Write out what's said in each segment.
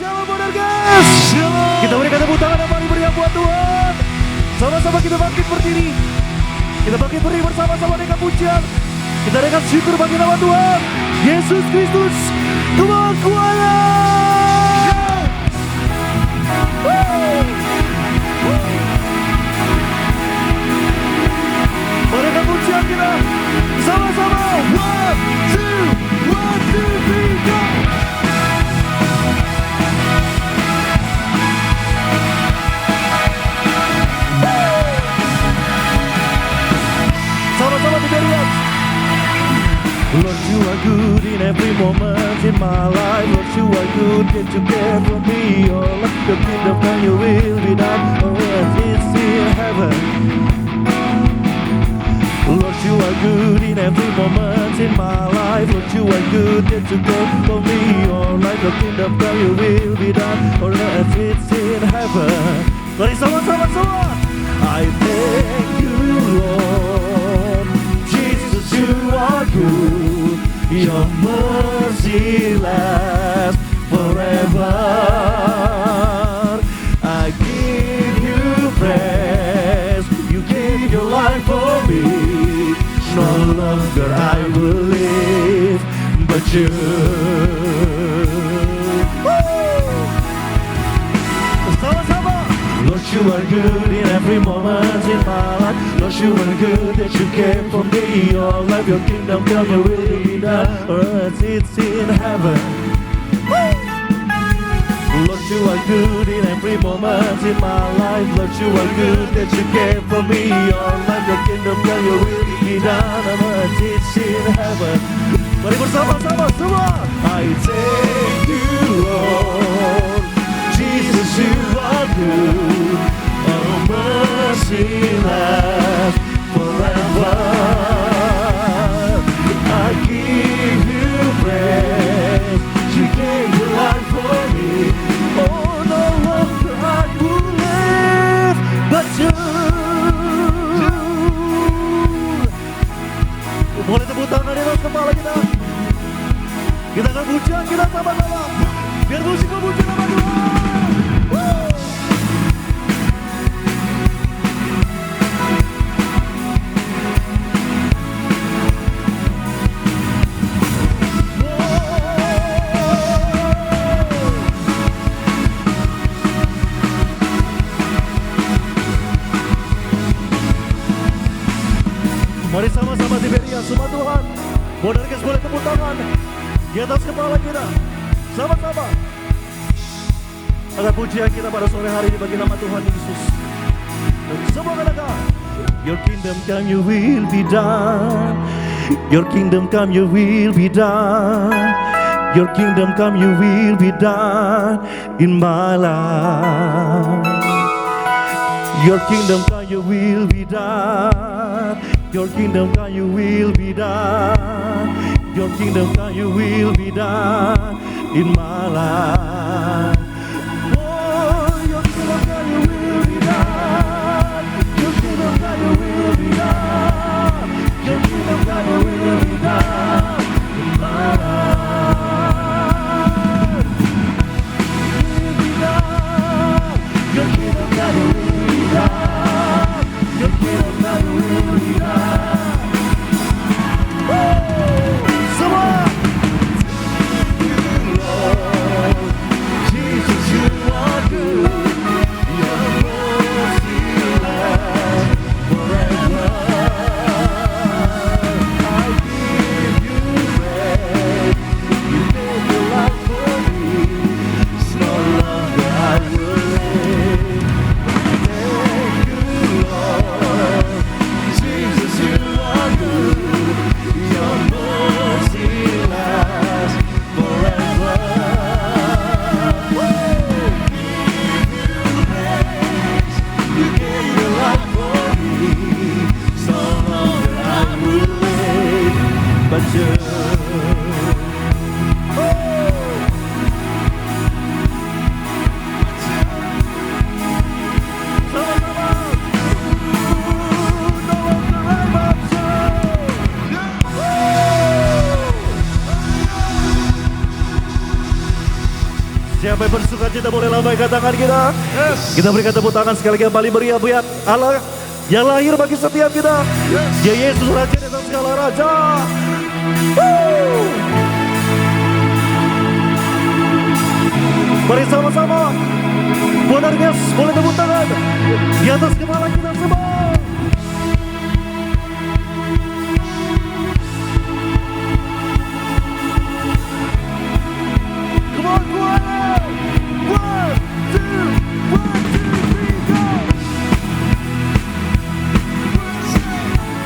Shalom Bodargas. Kita berikan tepuk tangan yang paling meriah buat Tuhan. Sama-sama kita bangkit berdiri. Kita bangkit berdiri bersama-sama dengan pujian. Kita dengan syukur bagi nama Tuhan Yesus Kristus Kemakuannya. Berikan pujian kita sama-sama. 1, 2, 3, go. Sama-sama diberikan. Lord, you are good in every moment in my life. Lord, you are good, yet you care for me. Oh, let the kingdom come, your will be done. Oh, as it's in heaven. Lord, you are good in every moment in my life. Lord, you are good, yet you care for me. Oh, let the kingdom come, your will be done. Oh, as it's in heaven. Mari sama-sama semua. I thank you, Lord. Jesus, you are good. Your mercy lasts forever. I give you praise. You gave your life for me. No longer I will live, but you. Sama-sama. Lord, you are good in every moment in my life. Lord, you are good that you care for me. All of your kingdom come, your will be done, as it's in heaven. Lord, you are good in every moment in my life. Lord, you are good that you care for me. All of your kingdom come, your will be done, as it's in heaven. Mari bersama-sama semua. I thank you, Lord. Jesus, you are good. Oh, mercy lasts forever. I give you praise. You gave your life for me. Oh, no longer I will live, but you. Boleh tepuk tangan di atas kepala kita. Kita akan pujian kita sama-sama. Biar musik memuji nama Tuhan. Mari sama-sama diberikan semua Tuhan. Bodargas boleh tepuk tangan di atas kepala kita. Sama-sama. Agar pujian kita pada sore hari ini bagi nama Tuhan Yesus. Dan semua katakan, Your kingdom come, your will be done. Your kingdom come, your will be done. Your kingdom come, your will be done in my life. Your kingdom come, your will be done. Your kingdom come, your will be done. Your kingdom come, your will be done in my life. Oh, your kingdom come, your will be done. Your kingdom come, your will be done. Your kingdom come, your will be done in my life. Will be done. Your kingdom come, your will be done. Your kingdom come, your will be done. Semua. Jesus, you are good. Your mercy lasts forever. I give you praise. You gave your life for me. No longer I will live. Thank you, Lord. Jesus, you are good. Your mercy lasts forever. You gave your life for me. So longer I will live, but you. Siapa sampai bersuka cita boleh lambaikan tangan kita. Yes. Kita berikan tepuk tangan sekali lagi yang paling meriah buat Allah yang lahir bagi setiap kita. Ya Yesus Raja di atas segala raja. Mari sama-sama. Bonargas boleh tepuk tangan di atas kepala kita semua. Come on, go on. 1, 2, 1, 2, 3,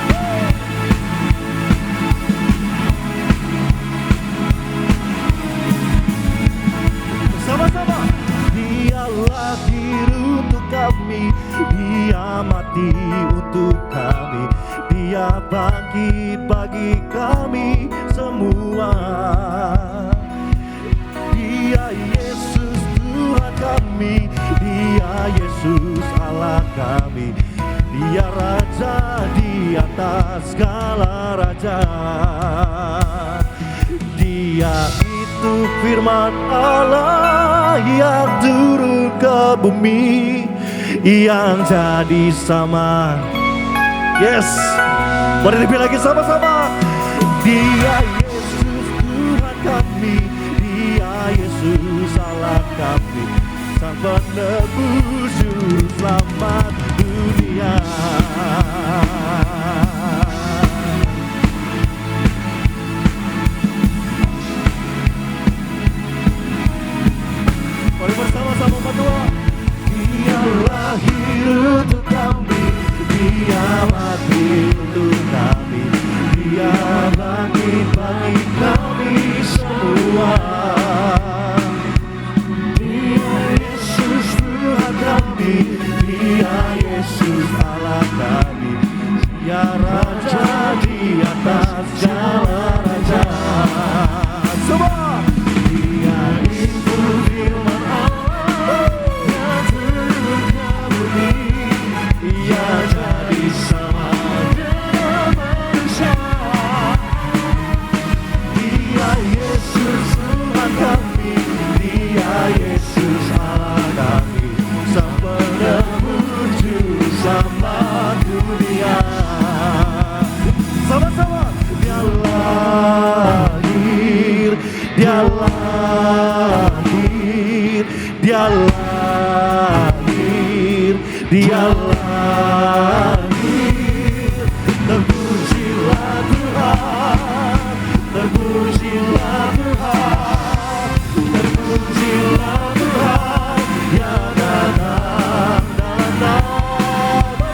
go. Sama-sama. Dia lahir untuk kami, Dia mati untuk kami, Dia bangkit bagi kami semua. Dia Yesus Tuhan kami, Dia Yesus Allah kami, Dia Raja di atas segala raja. Dia itu firman Allah yang turun ke bumi, yang jadi sama. Yes, mari lebih lagi sama-sama. Dia Yesus Tuhan kami, Dia Yesus Allah kami, Sang Penebus Juru Selamat dunia. Mari bersama-sama berdoa. Dia lahir untuk kami, Dia mati untuk kami, Dia bangkit bagi kami semua. Dia Yesus Tuhan kami, Dia Yesus Allah kami, Dia Raja di atas segala raja. Semua. Dia itu firman Allah yang turun ke bumi, Ia jadi sama dengan manusia. Dia Yesus Tuhan kami, Dia Yesus Allah kami, Sang Penebus Juru Selamat dunia. Sama-sama. Dia lahir, Dia lahir, Dia lahir, Dia lahir. Terpujilah Tuhan, terpujilah Tuhan, terpujilah Tuhan yang datang dalam nama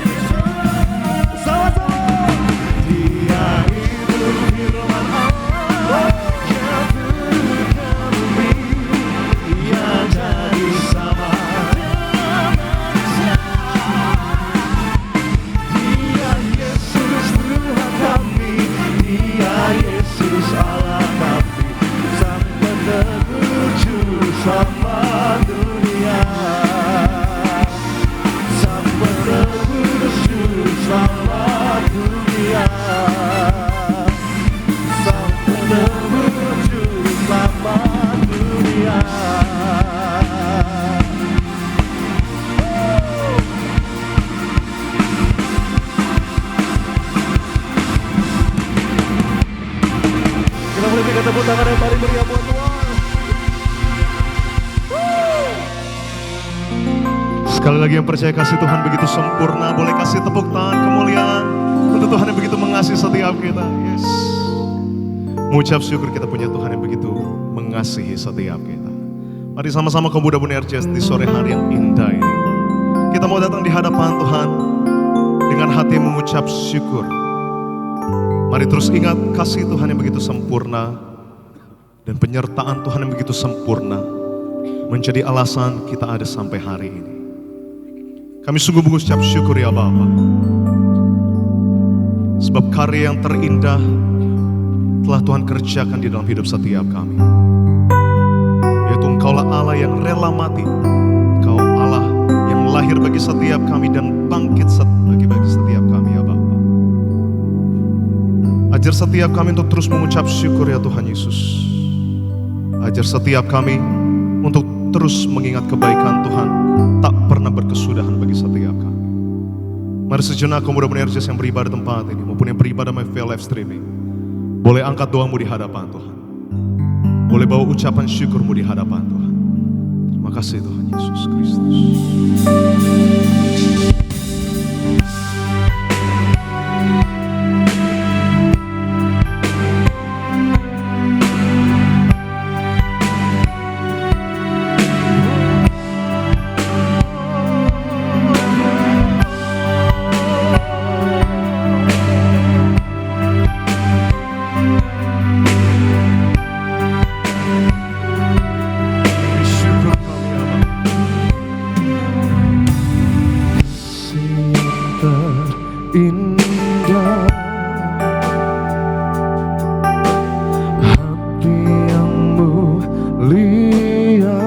Yesus. Sama-sama. Dia itu firman Allah yang turun ke bumi, yang jadi sama dengan manusia. Dia Yesus Tuhan kami, Dia Yesus Allah kami, Sang Penebus Juru Selamat dunia. Sang Penebus Juru Selamat dunia. Sang Penebus Juru Selamat dunia. Kita boleh berikan tepuk tangan yang paling meriah buat Tuhan. Sekali lagi yang percaya kasih Tuhan begitu sempurna, boleh kasih tepuk tangan kemuliaan untuk Tuhan yang begitu mengasihi setiap kita. Yes. Mengucap syukur kita punya Tuhan yang begitu mengasihi setiap kita. Mari sama-sama kaum muda Bunda RCS di sore hari yang indah ini. Kita mau datang di hadapan Tuhan dengan hati yang mengucap syukur. Mari terus ingat kasih Tuhan yang begitu sempurna dan penyertaan Tuhan yang begitu sempurna menjadi alasan kita ada sampai hari ini. Kami sungguh mengucap syukur ya Bapa, sebab karya yang terindah telah Tuhan kerjakan di dalam hidup setiap kami. Yaitu Engkaulah Allah yang rela mati, Engkau Allah yang lahir bagi setiap kami dan bangkit bagi setiap kami ya Bapa. Ajar setiap kami untuk terus mengucap syukur ya Tuhan Yesus. Ajar setiap kami untuk terus mengingat kebaikan Tuhan tak pernah berkesudahan bagi setiap kami. Mari sejenak kamu mudah energi yang beribadah tempat ini maupun yang beribadah MyFaith live streaming, boleh angkat doamu di hadapan Tuhan, boleh bawa ucapan syukurmu di hadapan Tuhan. Terima kasih Tuhan Yesus Kristus. Indah hati yang mulia,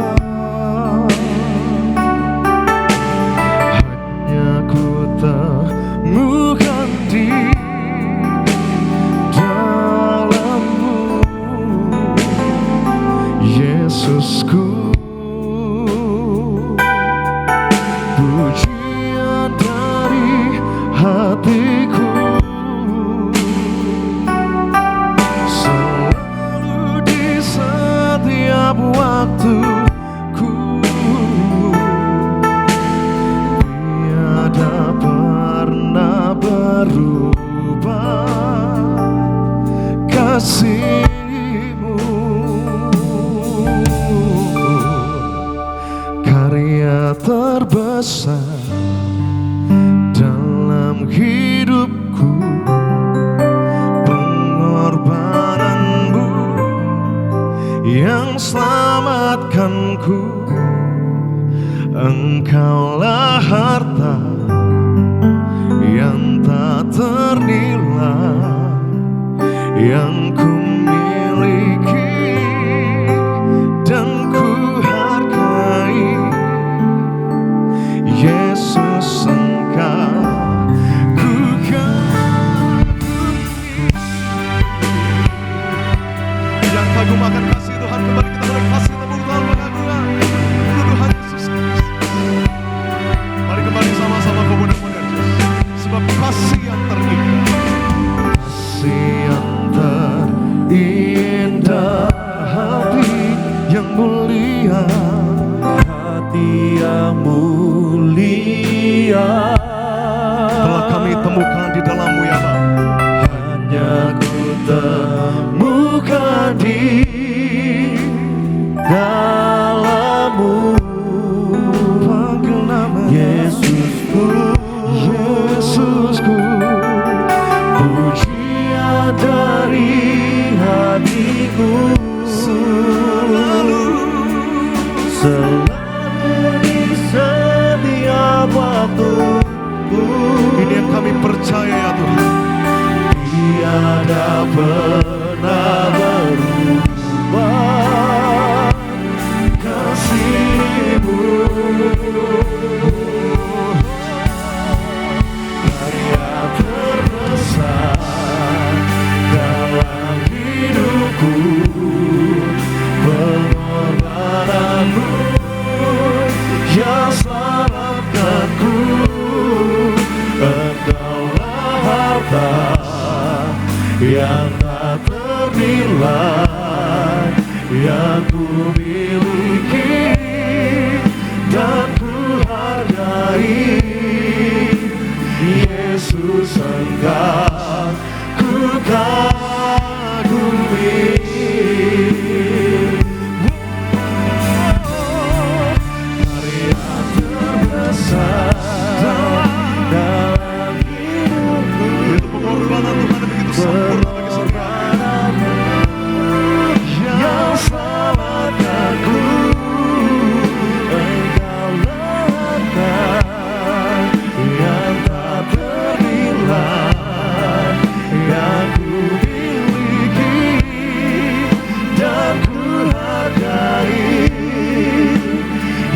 hanya ku temukan di dalammu, Yesusku. Pujian dari hatiku selalu di setiap waktuku, tiada pernah berubah kasih-Mu. Karya terbesar dalam hidupku, pengorbananmu yang selamatkanku. Engkaulah harta yang tak ternilai yang ku miliki dan ku hargai. Yesus, Engkau ku kagumi. Yang kagum akan kasih Tuhan, kembali kita boleh kasih tepuk tangan pengagungan untuk Tuhan Yesus Kristus. Mari kembali sama-sama pemuda-pemuda Yesus, sebab kasih yang terindah, kasih yang terindah, hati yang mulia, hati yang mulia telah kami temukan di dalam-Mu ya Bapa. Hanya ku temukan di dalam-Mu, panggil nama Yesusku, Yesusku. Pujian dari hatiku selalu di setiap waktuku. Ini yang kami percaya ya Tuhan, tiada pernah berubah kasih-Mu. Karya terbesar dalam hidupku, pengorbananmu yang selamatkanku. Engkaulah harta yang tak ternilai yang ku miliki dan ku hargai. Yesus, Engkau ku kagumi. Karya terbesar dalam hidupku, itu pengorbanan Tuhan yang begitu sempurna bagi setiap yang selamatkanku. Engkaulah harta yang tak ternilai yang ku miliki dan ku hargai.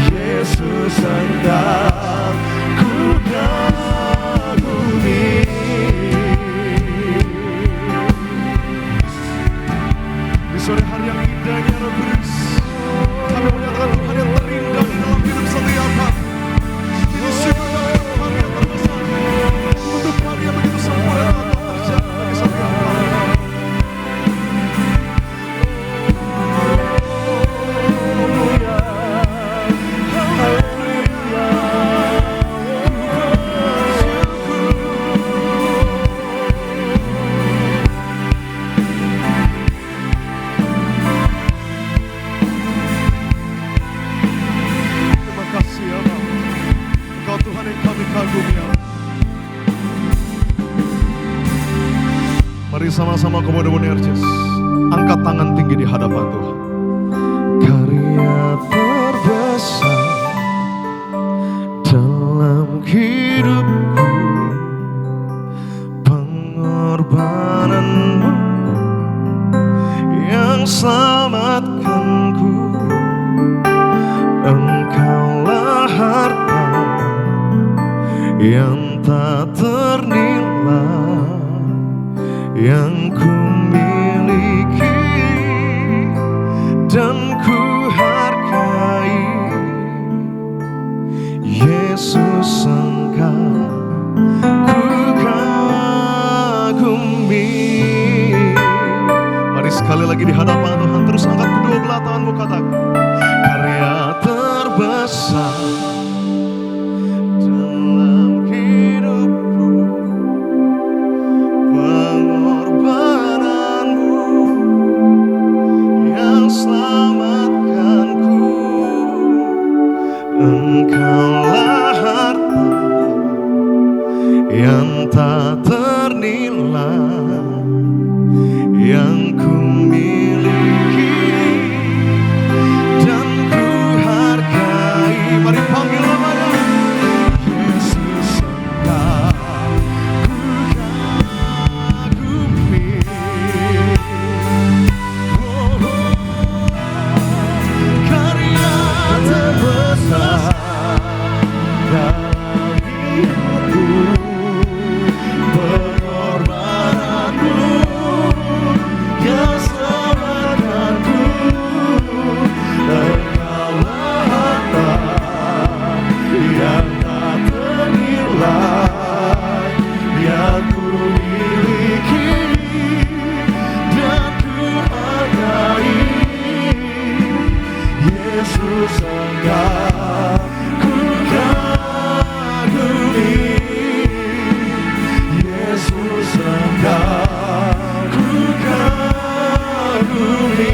Yesus, Engkau ku kagumi. Di sore hari yang indah ini, Roh Kudus, kami menyatakan Tuhan yang Mari sama-sama kemudian Yesus angkat tangan tinggi di hadapan Tuhan. Karya terbesar dalam hidupku, pengorbananmu yang selamatkanku. Engkaulah harta yang tak ternilai yang ku miliki dan ku hargai. Yesus, Engkau ku kagumi. Mari sekali lagi di hadapan Tuhan, terus angkat kedua belah tanganmu, katakan karya terbesar dalam hidupku, pengorbananmu yang selamatkanku. Engkaulah harta yang tak ternilai yang ku miliki dan ku hargai. Mari panggil namanya. Yesus, Engkau ku kagumi. Karya terbesar dalam hidupku, pengorbananmu yang selamatkanku. Engkaulah harta yang tak ternilai yang ku miliki dan ku hargai. Yesus, Engkau ku kagumi. Yesus, Engkau ku kagumi.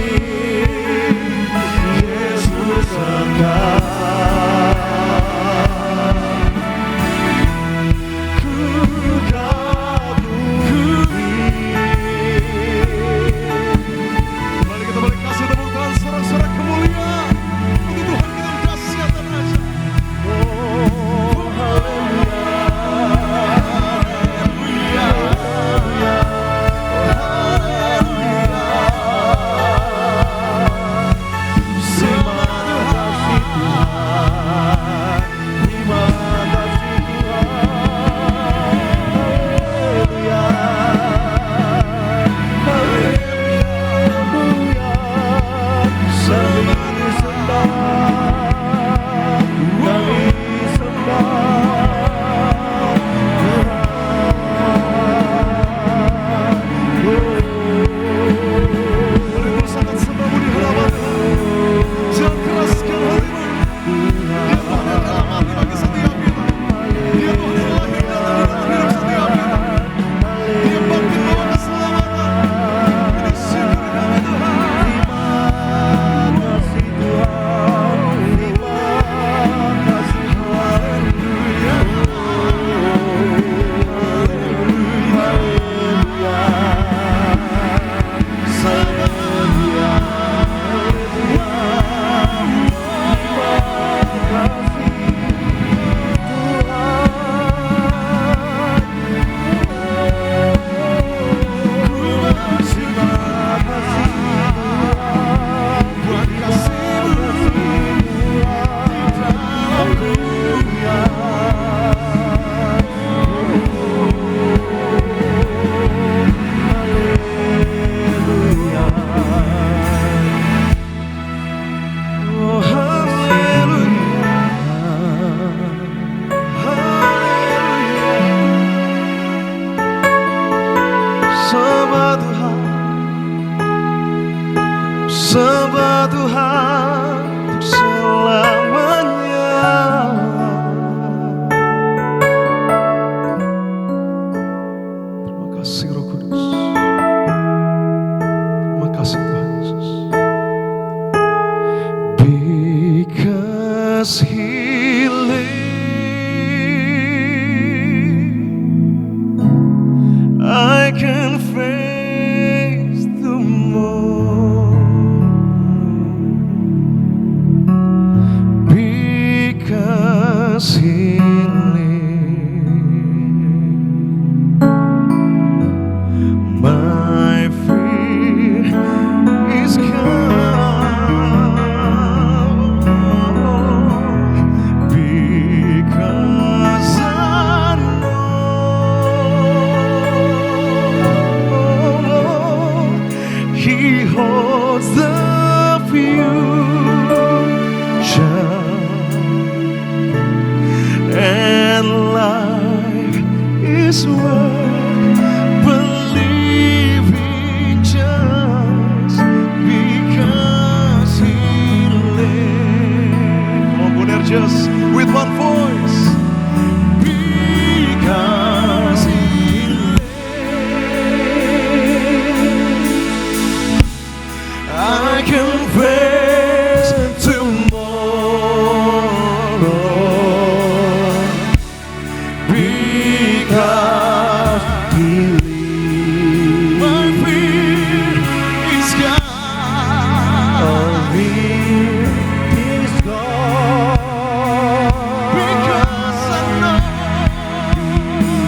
Yesus, Engkau ku kagumi. Mari kita balik kasih tepuk tangan sorak-sorak kemuliaan untuk Tuhan kita kasih atas aja. Oh, haleluya, haleluya, terima kasih Tuhan, terima kasih Tuhan, haleluya, sembah kami sembah Tuhan. Mari bersama sembahmu di hadapan Tuhan. Jangan keraskan hatimu. Dia Tuhan yang dalam hati bagi setiap kita. Dia Tuhan yang lahir dalam hidup setiap kita. Dia bangkit bawa keselamatan. Ini syukur kami Tuhan. Terima kasih Tuhan. Terima kasih. Haleluya. Haleluya. Haleluya. Sembah Tuhan untuk selamanya. Terima kasih Roh Kudus. Terima kasih Tuhan Yesus. Because He lives, I can face holds the future, and life is worth believing just because He lives. Come on, Buner, just with one voice. Because He lives, I can face tomorrow. Because He lives, my fear is gone. All fear is gone. Because I know,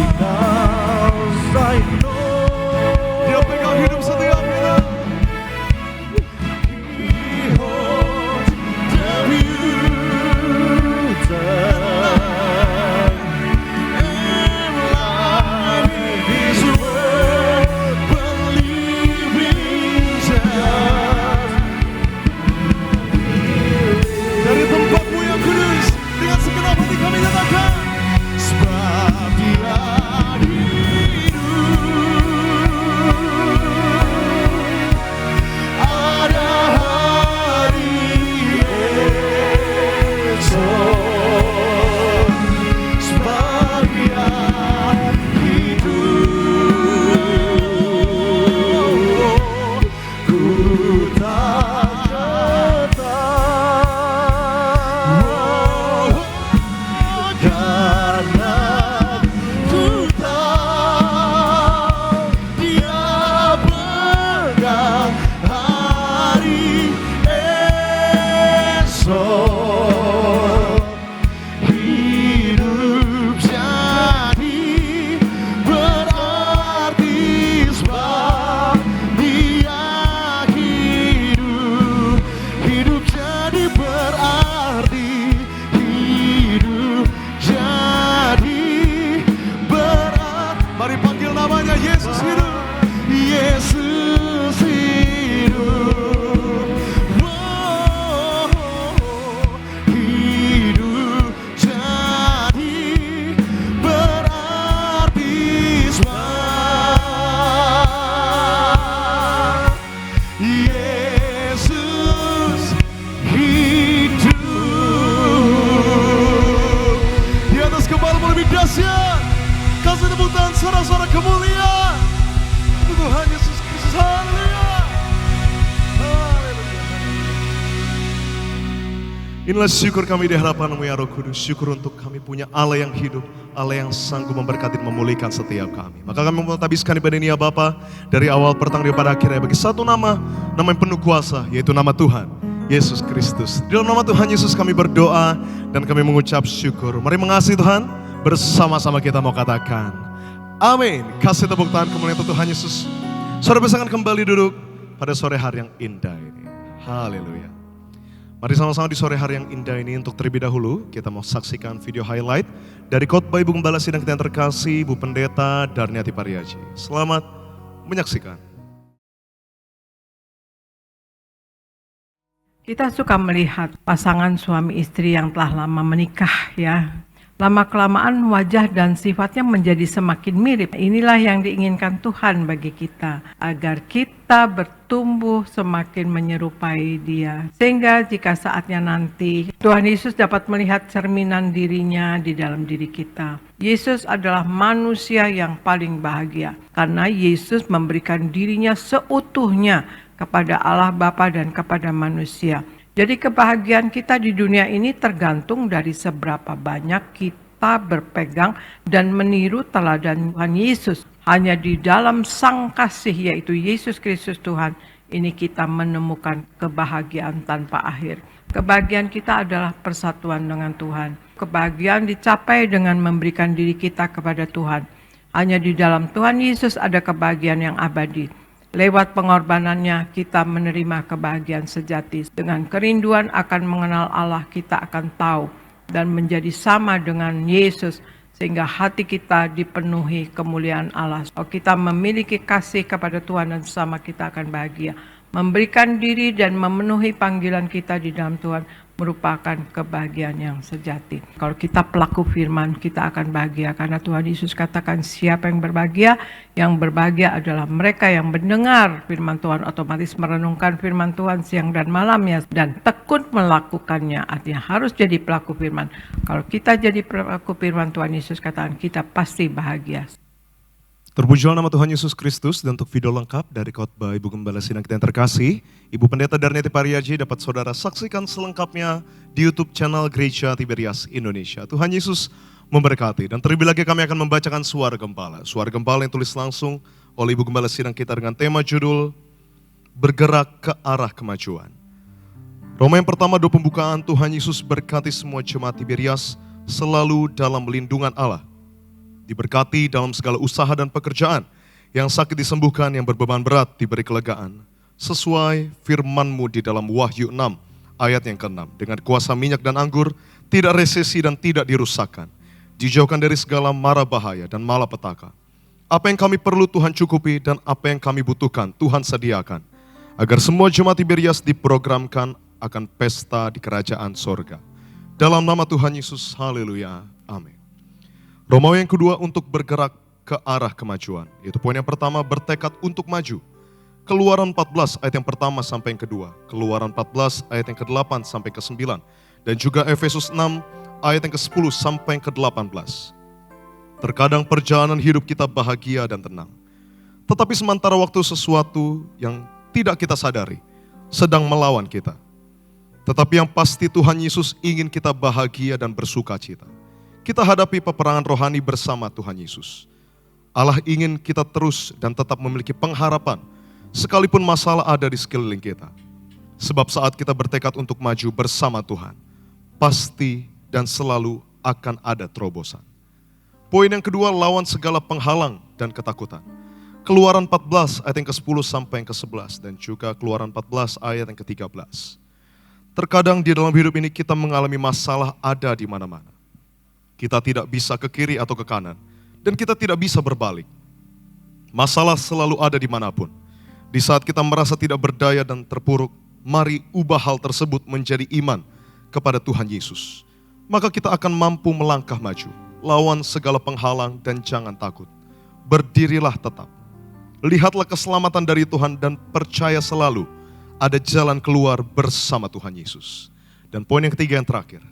Because I know Dia pegang hidup setiap kita. He holds the future, And life is worth believing just. Dari tempatmu yang kudus, dengan segenap hati kami nyatakan, sebab Dia hidup, ada hari esok. Sebab Dia hidup, ku tak karena ku tahu Dia pegang hari esok. Hidup jadi berarti sebab Dia hidup. Hidup jadi berarti, hidup jadi berat. Mari panggil namanya, Yesus hidup. Yesus hidup. Oh, hidup jadi berarti sebab Yesus hidup. Di atas kepala lebih dahsyat, kasih tepuk tangan suara-suara kemuliaan untuk Tuhan Yesus Kristus. Haleluya. Haleluya. Inilah syukur kami di hadapan-Mu ya Roh Kudus. Syukur untuk kami punya Allah yang hidup, Allah yang sanggup memberkati dan memulihkan setiap kami. Maka kami mau tabiskan ibadah ini ya Bapa, dari awal pertengahan pada akhirnya bagi satu nama yang penuh kuasa, yaitu nama Tuhan Yesus Kristus. Di dalam nama Tuhan Yesus kami berdoa dan kami mengucap syukur. Mari mengasihi Tuhan, bersama-sama kita mau katakan amin. Kasih tepuk tangan kemuliaan untuk Tuhan Yesus. Saudara bisa kembali duduk pada sore hari yang indah ini. Haleluya. Mari sama-sama di sore hari yang indah ini untuk terlebih dahulu kita mau saksikan video highlight dari khotbah Ibu Gembala Sidang kita yang terkasih, Bu Pendeta Darniati Pariaji. Selamat menyaksikan. Kita suka melihat pasangan suami istri yang telah lama menikah ya. Lama-kelamaan wajah dan sifatnya menjadi semakin mirip. Inilah yang diinginkan Tuhan bagi kita, agar kita bertumbuh semakin menyerupai Dia. Sehingga jika saatnya nanti Tuhan Yesus dapat melihat cerminan dirinya di dalam diri kita. Yesus adalah manusia yang paling bahagia, karena Yesus memberikan dirinya seutuhnya kepada Allah Bapa dan kepada manusia. Jadi kebahagiaan kita di dunia ini tergantung dari seberapa banyak kita berpegang dan meniru teladan Tuhan Yesus. Hanya di dalam Sang Kasih yaitu Yesus Kristus Tuhan, ini kita menemukan kebahagiaan tanpa akhir. Kebahagiaan kita adalah persatuan dengan Tuhan. Kebahagiaan dicapai dengan memberikan diri kita kepada Tuhan. Hanya di dalam Tuhan Yesus ada kebahagiaan yang abadi. Lewat pengorbanannya kita menerima kebahagiaan sejati. Dengan kerinduan akan mengenal Allah kita akan tahu dan menjadi sama dengan Yesus sehingga hati kita dipenuhi kemuliaan Allah. Kalau kita memiliki kasih kepada Tuhan dan sesama, kita akan bahagia. Memberikan diri dan memenuhi panggilan kita di dalam Tuhan merupakan kebahagiaan yang sejati. Kalau kita pelaku firman, kita akan bahagia karena Tuhan Yesus katakan, siapa yang berbahagia? Yang berbahagia adalah mereka yang mendengar firman Tuhan, otomatis merenungkan firman Tuhan siang dan malam ya, dan tekun melakukannya. Artinya harus jadi pelaku firman. Kalau kita jadi pelaku firman, Tuhan Yesus katakan kita pasti bahagia. Terpujilah nama Tuhan Yesus Kristus, dan untuk video lengkap dari khotbah Ibu Gembala Sidang kita yang terkasih, Ibu Pendeta Darneti Pariaji dapat saudara saksikan selengkapnya di YouTube channel Gereja Tiberias Indonesia. Tuhan Yesus memberkati, dan terlebih lagi kami akan membacakan suara gembala. Suara gembala yang tulis langsung oleh Ibu Gembala Sidang kita dengan tema judul Bergerak ke Arah Kemajuan. Roma yang pertama 2 pembukaan, Tuhan Yesus berkati semua jemaat Tiberias selalu dalam lindungan Allah. Diberkati dalam segala usaha dan pekerjaan, yang sakit disembuhkan, yang berbeban berat diberi kelegaan. Sesuai firman-Mu di dalam Wahyu 6 ayat yang ke-6. Dengan kuasa minyak dan anggur, tidak resesi dan tidak dirusakkan. Dijauhkan dari segala mara bahaya dan malapetaka. Apa yang kami perlu Tuhan cukupi, dan apa yang kami butuhkan Tuhan sediakan. Agar semua jemaat Tiberias diprogramkan akan pesta di kerajaan sorga. Dalam nama Tuhan Yesus, haleluya, amin. Romawi yang kedua, untuk bergerak ke arah kemajuan. Yaitu poin yang pertama, bertekad untuk maju. Keluaran 14 ayat yang pertama sampai yang kedua. Keluaran 14 ayat yang ke-8 sampai ke-9. Dan juga Efesus 6 ayat yang ke-10 sampai yang ke-18. Terkadang perjalanan hidup kita bahagia dan tenang. Tetapi sementara waktu sesuatu yang tidak kita sadari sedang melawan kita. Tetapi yang pasti Tuhan Yesus ingin kita bahagia dan bersuka cita. Kita hadapi peperangan rohani bersama Tuhan Yesus. Allah ingin kita terus dan tetap memiliki pengharapan, sekalipun masalah ada di sekeliling kita. Sebab saat kita bertekad untuk maju bersama Tuhan, pasti dan selalu akan ada terobosan. Poin yang kedua, lawan segala penghalang dan ketakutan. Keluaran 14 ayat yang ke-10 sampai yang ke-11, dan juga Keluaran 14 ayat yang ke-13. Terkadang di dalam hidup ini kita mengalami masalah ada di mana-mana. Kita tidak bisa ke kiri atau ke kanan, dan kita tidak bisa berbalik. Masalah selalu ada dimanapun. Di saat kita merasa tidak berdaya dan terpuruk, mari ubah hal tersebut menjadi iman kepada Tuhan Yesus. Maka kita akan mampu melangkah maju, lawan segala penghalang dan jangan takut. Berdirilah tetap. Lihatlah keselamatan dari Tuhan dan percaya selalu ada jalan keluar bersama Tuhan Yesus. Dan poin yang ketiga yang terakhir,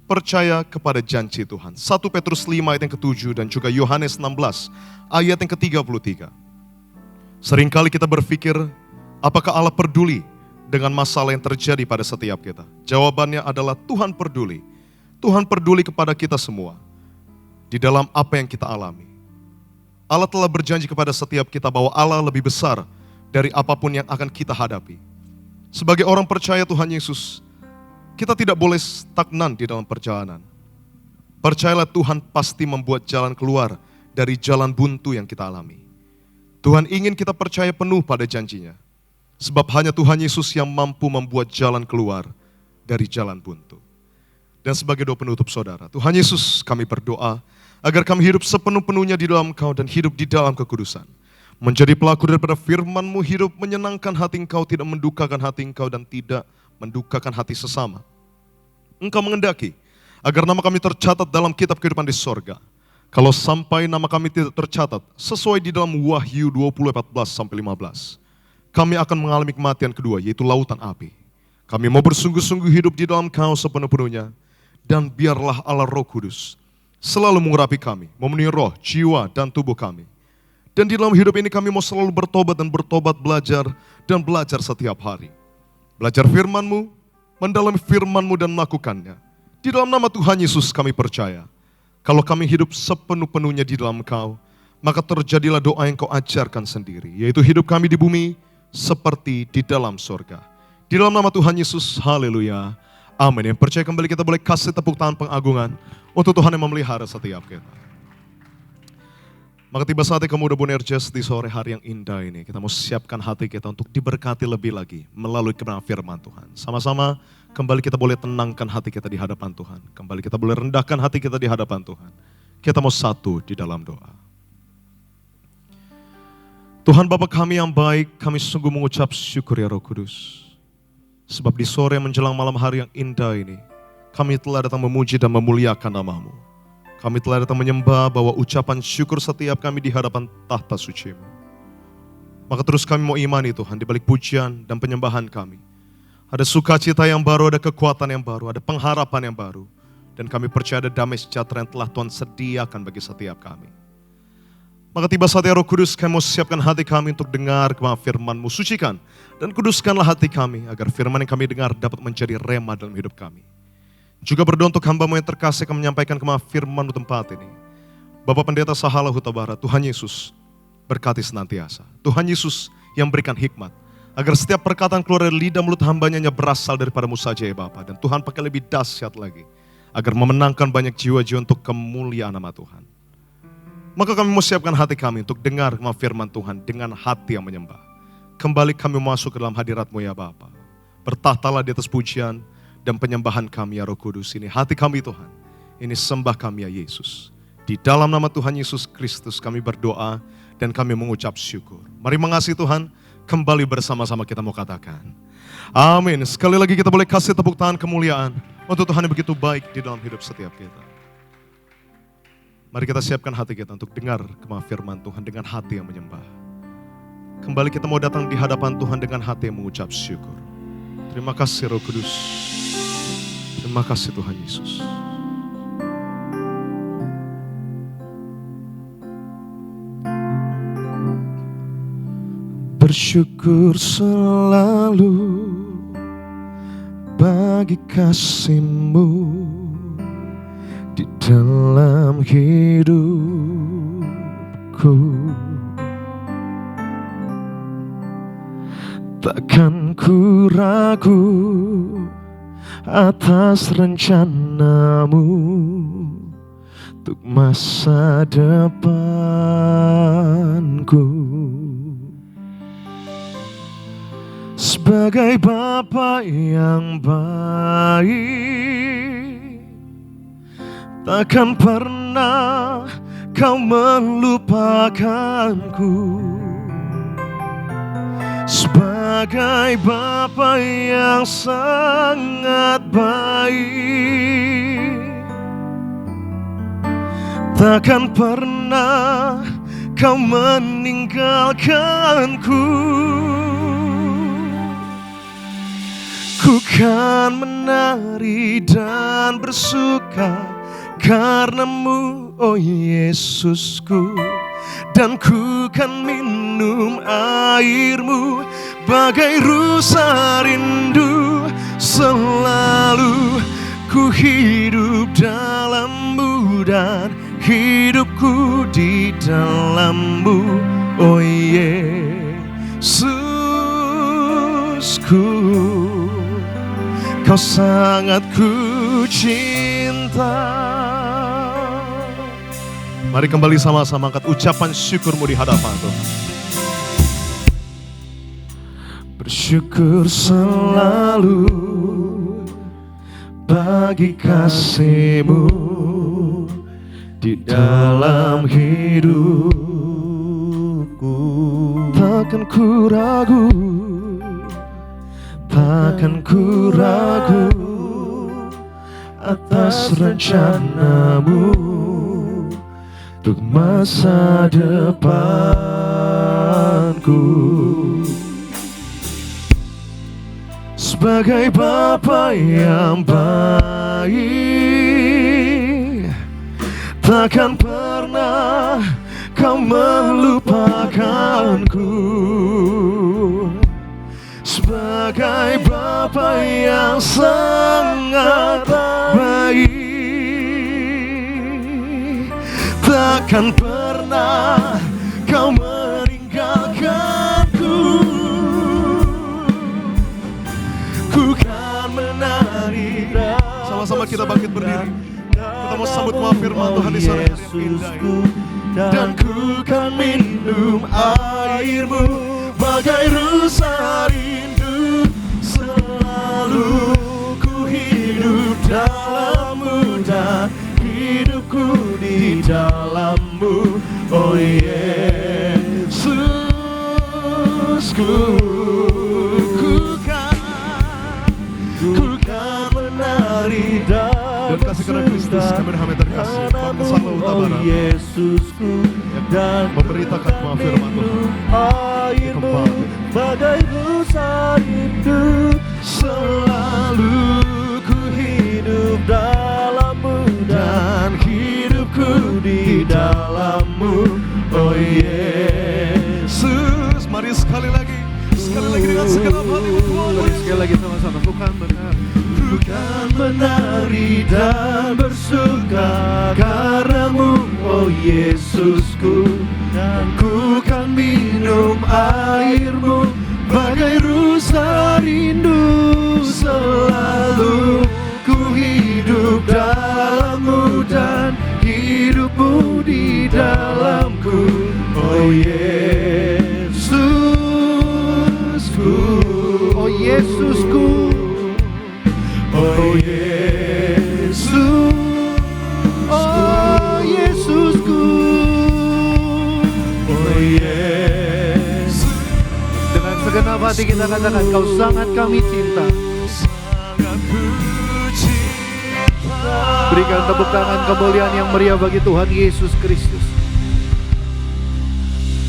percaya kepada janji Tuhan. 1 Petrus 5 ayat yang ke-7 dan juga Yohanes 16 ayat yang ke-33. Seringkali kita berpikir, apakah Allah peduli dengan masalah yang terjadi pada setiap kita? Jawabannya adalah Tuhan peduli. Tuhan peduli kepada kita semua di dalam apa yang kita alami. Allah telah berjanji kepada setiap kita bahwa Allah lebih besar dari apapun yang akan kita hadapi. Sebagai orang percaya Tuhan Yesus, kita tidak boleh stagnan di dalam perjalanan. Percayalah Tuhan pasti membuat jalan keluar dari jalan buntu yang kita alami. Tuhan ingin kita percaya penuh pada janjinya. Sebab hanya Tuhan Yesus yang mampu membuat jalan keluar dari jalan buntu. Dan sebagai doa penutup saudara, Tuhan Yesus kami berdoa agar kami hidup sepenuh-penuhnya di dalam Engkau dan hidup di dalam kekudusan. Menjadi pelaku daripada firman-Mu, hidup menyenangkan hati Engkau, tidak mendukakan hati Engkau dan tidak mendukakan hati sesama. Engkau mengendaki agar nama kami tercatat dalam kitab kehidupan di sorga. Kalau sampai nama kami tidak tercatat sesuai di dalam Wahyu 20:14-15, kami akan mengalami kematian kedua, yaitu lautan api. Kami mau bersungguh-sungguh hidup di dalam Kau sepenuh-penuhnya, dan biarlah Allah Roh Kudus selalu mengurapi kami, memenuhi roh, jiwa, dan tubuh kami. Dan di dalam hidup ini kami mau selalu bertobat dan bertobat, belajar dan belajar setiap hari. Belajar firman-Mu, mendalami firman-Mu dan melakukannya. Di dalam nama Tuhan Yesus kami percaya, kalau kami hidup sepenuh-penuhnya di dalam Kau, maka terjadilah doa yang Kau ajarkan sendiri, yaitu hidup kami di bumi seperti di dalam surga. Di dalam nama Tuhan Yesus, haleluya, amin. Yang percaya kembali kita boleh kasih tepuk tangan pengagungan untuk Tuhan yang memelihara setiap kita. Maka tiba saatnya kamu udah Bonerges di sore hari yang indah ini. Kita mau siapkan hati kita untuk diberkati lebih lagi melalui kebenaran firman Tuhan. Sama-sama kembali kita boleh tenangkan hati kita di hadapan Tuhan. Kembali kita boleh rendahkan hati kita di hadapan Tuhan. Kita mau satu di dalam doa. Tuhan Bapa kami yang baik, kami sungguh mengucap syukur ya Roh Kudus. Sebab di sore menjelang malam hari yang indah ini, kami telah datang memuji dan memuliakan nama-Mu. Kami telah datang menyembah bahwa ucapan syukur setiap kami di hadapan tahta suci-Mu. Maka terus kami mau imani Tuhan, di balik pujian dan penyembahan kami. Ada sukacita yang baru, ada kekuatan yang baru, ada pengharapan yang baru. Dan kami percaya ada damai sejahtera yang telah Tuhan sediakan bagi setiap kami. Maka tiba saatnya Roh Kudus, kami mau siapkan hati kami untuk dengar firman-Mu. Sucikan dan kuduskanlah hati kami, agar firman yang kami dengar dapat menjadi rema dalam hidup kami. Juga berdoa untuk hamba-Mu yang terkasih, kami menyampaikan firman-Mu tempat ini. Bapak Pendeta Sahala Huta Barat, Tuhan Yesus berkati senantiasa. Tuhan Yesus yang berikan hikmat, agar setiap perkataan keluar dari lidah mulut hamba-Nya berasal daripada-Mu saja ya Bapa. Dan Tuhan pakai lebih dahsyat lagi, agar memenangkan banyak jiwa-jiwa untuk kemuliaan nama Tuhan. Maka kami mau siapkan hati kami untuk dengar firman Tuhan dengan hati yang menyembah. Kembali kami masuk ke dalam hadirat-Mu ya Bapa. Bertahtalah di atas pujian dan penyembahan kami ya Roh Kudus. Ini hati kami Tuhan, ini sembah kami ya Yesus. Di dalam nama Tuhan Yesus Kristus kami berdoa dan kami mengucap syukur. Mari mengasihi Tuhan, kembali bersama-sama kita mau katakan amin. Sekali lagi kita boleh kasih tepuk tangan kemuliaan untuk Tuhan yang begitu baik di dalam hidup setiap kita. Mari kita siapkan hati kita untuk dengar firman Tuhan dengan hati yang menyembah. Kembali kita mau datang di hadapan Tuhan dengan hati yang mengucap syukur. Terima kasih Roh Kudus. Terima kasih Tuhan Yesus. Bersyukur selalu bagi kasih-Mu di dalam hidupku. Takkan ku ragu atas rencana-Mu untuk masa depanku. Sebagai Bapa yang baik, takkan pernah Kau melupakanku. Sebagai Bapa yang sangat baik, takkan pernah Kau meninggalkanku. Ku kan menari dan bersuka karena-Mu, oh Yesusku. Dan ku kan minum air-Mu bagai rusa rindu. Selalu ku hidup dalam-Mu dan hidupku di dalam-Mu, oh Yesusku. Kau sangat ku cinta. Mari kembali sama-sama angkat ucapan syukur-Mu di hadapan Tuhan. Bersyukur selalu bagi kasih-Mu di dalam hidupku. Takkan ku ragu, takkan ku ragu atas rencana-Mu untuk masa depanku. Sebagai Bapa yang baik, takkan pernah Kau melupakanku. Sebagai Bapa yang sangat baik, takkan pernah Kau meninggalkanku. Ku kan menari. Sama-sama kita bangkit berdiri. Kita mau sambut firman Tuhan di sore hari yang indah ini. Dan ku kan minum air-Mu bagai rusa rindu. Selalu ku hidup dalam-Mu dan hidupku di dalam dalammu, oh Yesusku. Ku kan menari dan kasih karena Kristus kami damai terkasih. Bangsa Lauta oh Barat Yesusku, dan memberitakan semua firman Tuhan. airmu bagai busa rindu, selalu ku hidup dalammu dan hidupku di dalammu, oh Yesus. Mari sekali lagi dengan segenap hatimu. Mari sekali lagi sama-sama. Ku kan menari dan bersuka karenamu, oh Yesusku, dan ku kan minum airmu bagai rusa rindu, selalu ku hidup dalammu dan hidupmu di dalamku, oh Yesusku, oh Yesusku, oh Yesus, oh Yesusku, oh Yesus. Dengan segenap hati kita katakan, Kau sangat kami cinta. Sangat ku cinta. Berikan tepuk tangan kemuliaan yang meriah bagi Tuhan Yesus Kristus.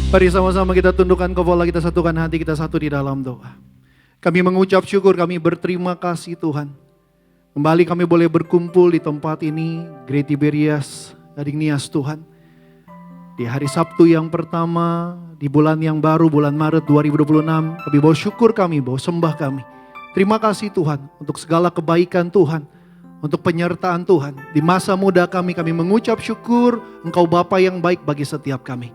Mari sama-sama kita tundukkan kepala, kita satukan hati kita satu di dalam doa. Kami mengucap syukur, kami berterima kasih Tuhan. Kembali kami boleh berkumpul di tempat ini, Gereja Tiberias Gading Nias Tuhan. Di hari Sabtu yang pertama, di bulan yang baru, bulan Maret 2026, kami bawa syukur kami, bawa sembah kami. Terima kasih Tuhan untuk segala kebaikan Tuhan, untuk penyertaan Tuhan. Di masa muda kami mengucap syukur, Engkau Bapa yang baik bagi setiap kami.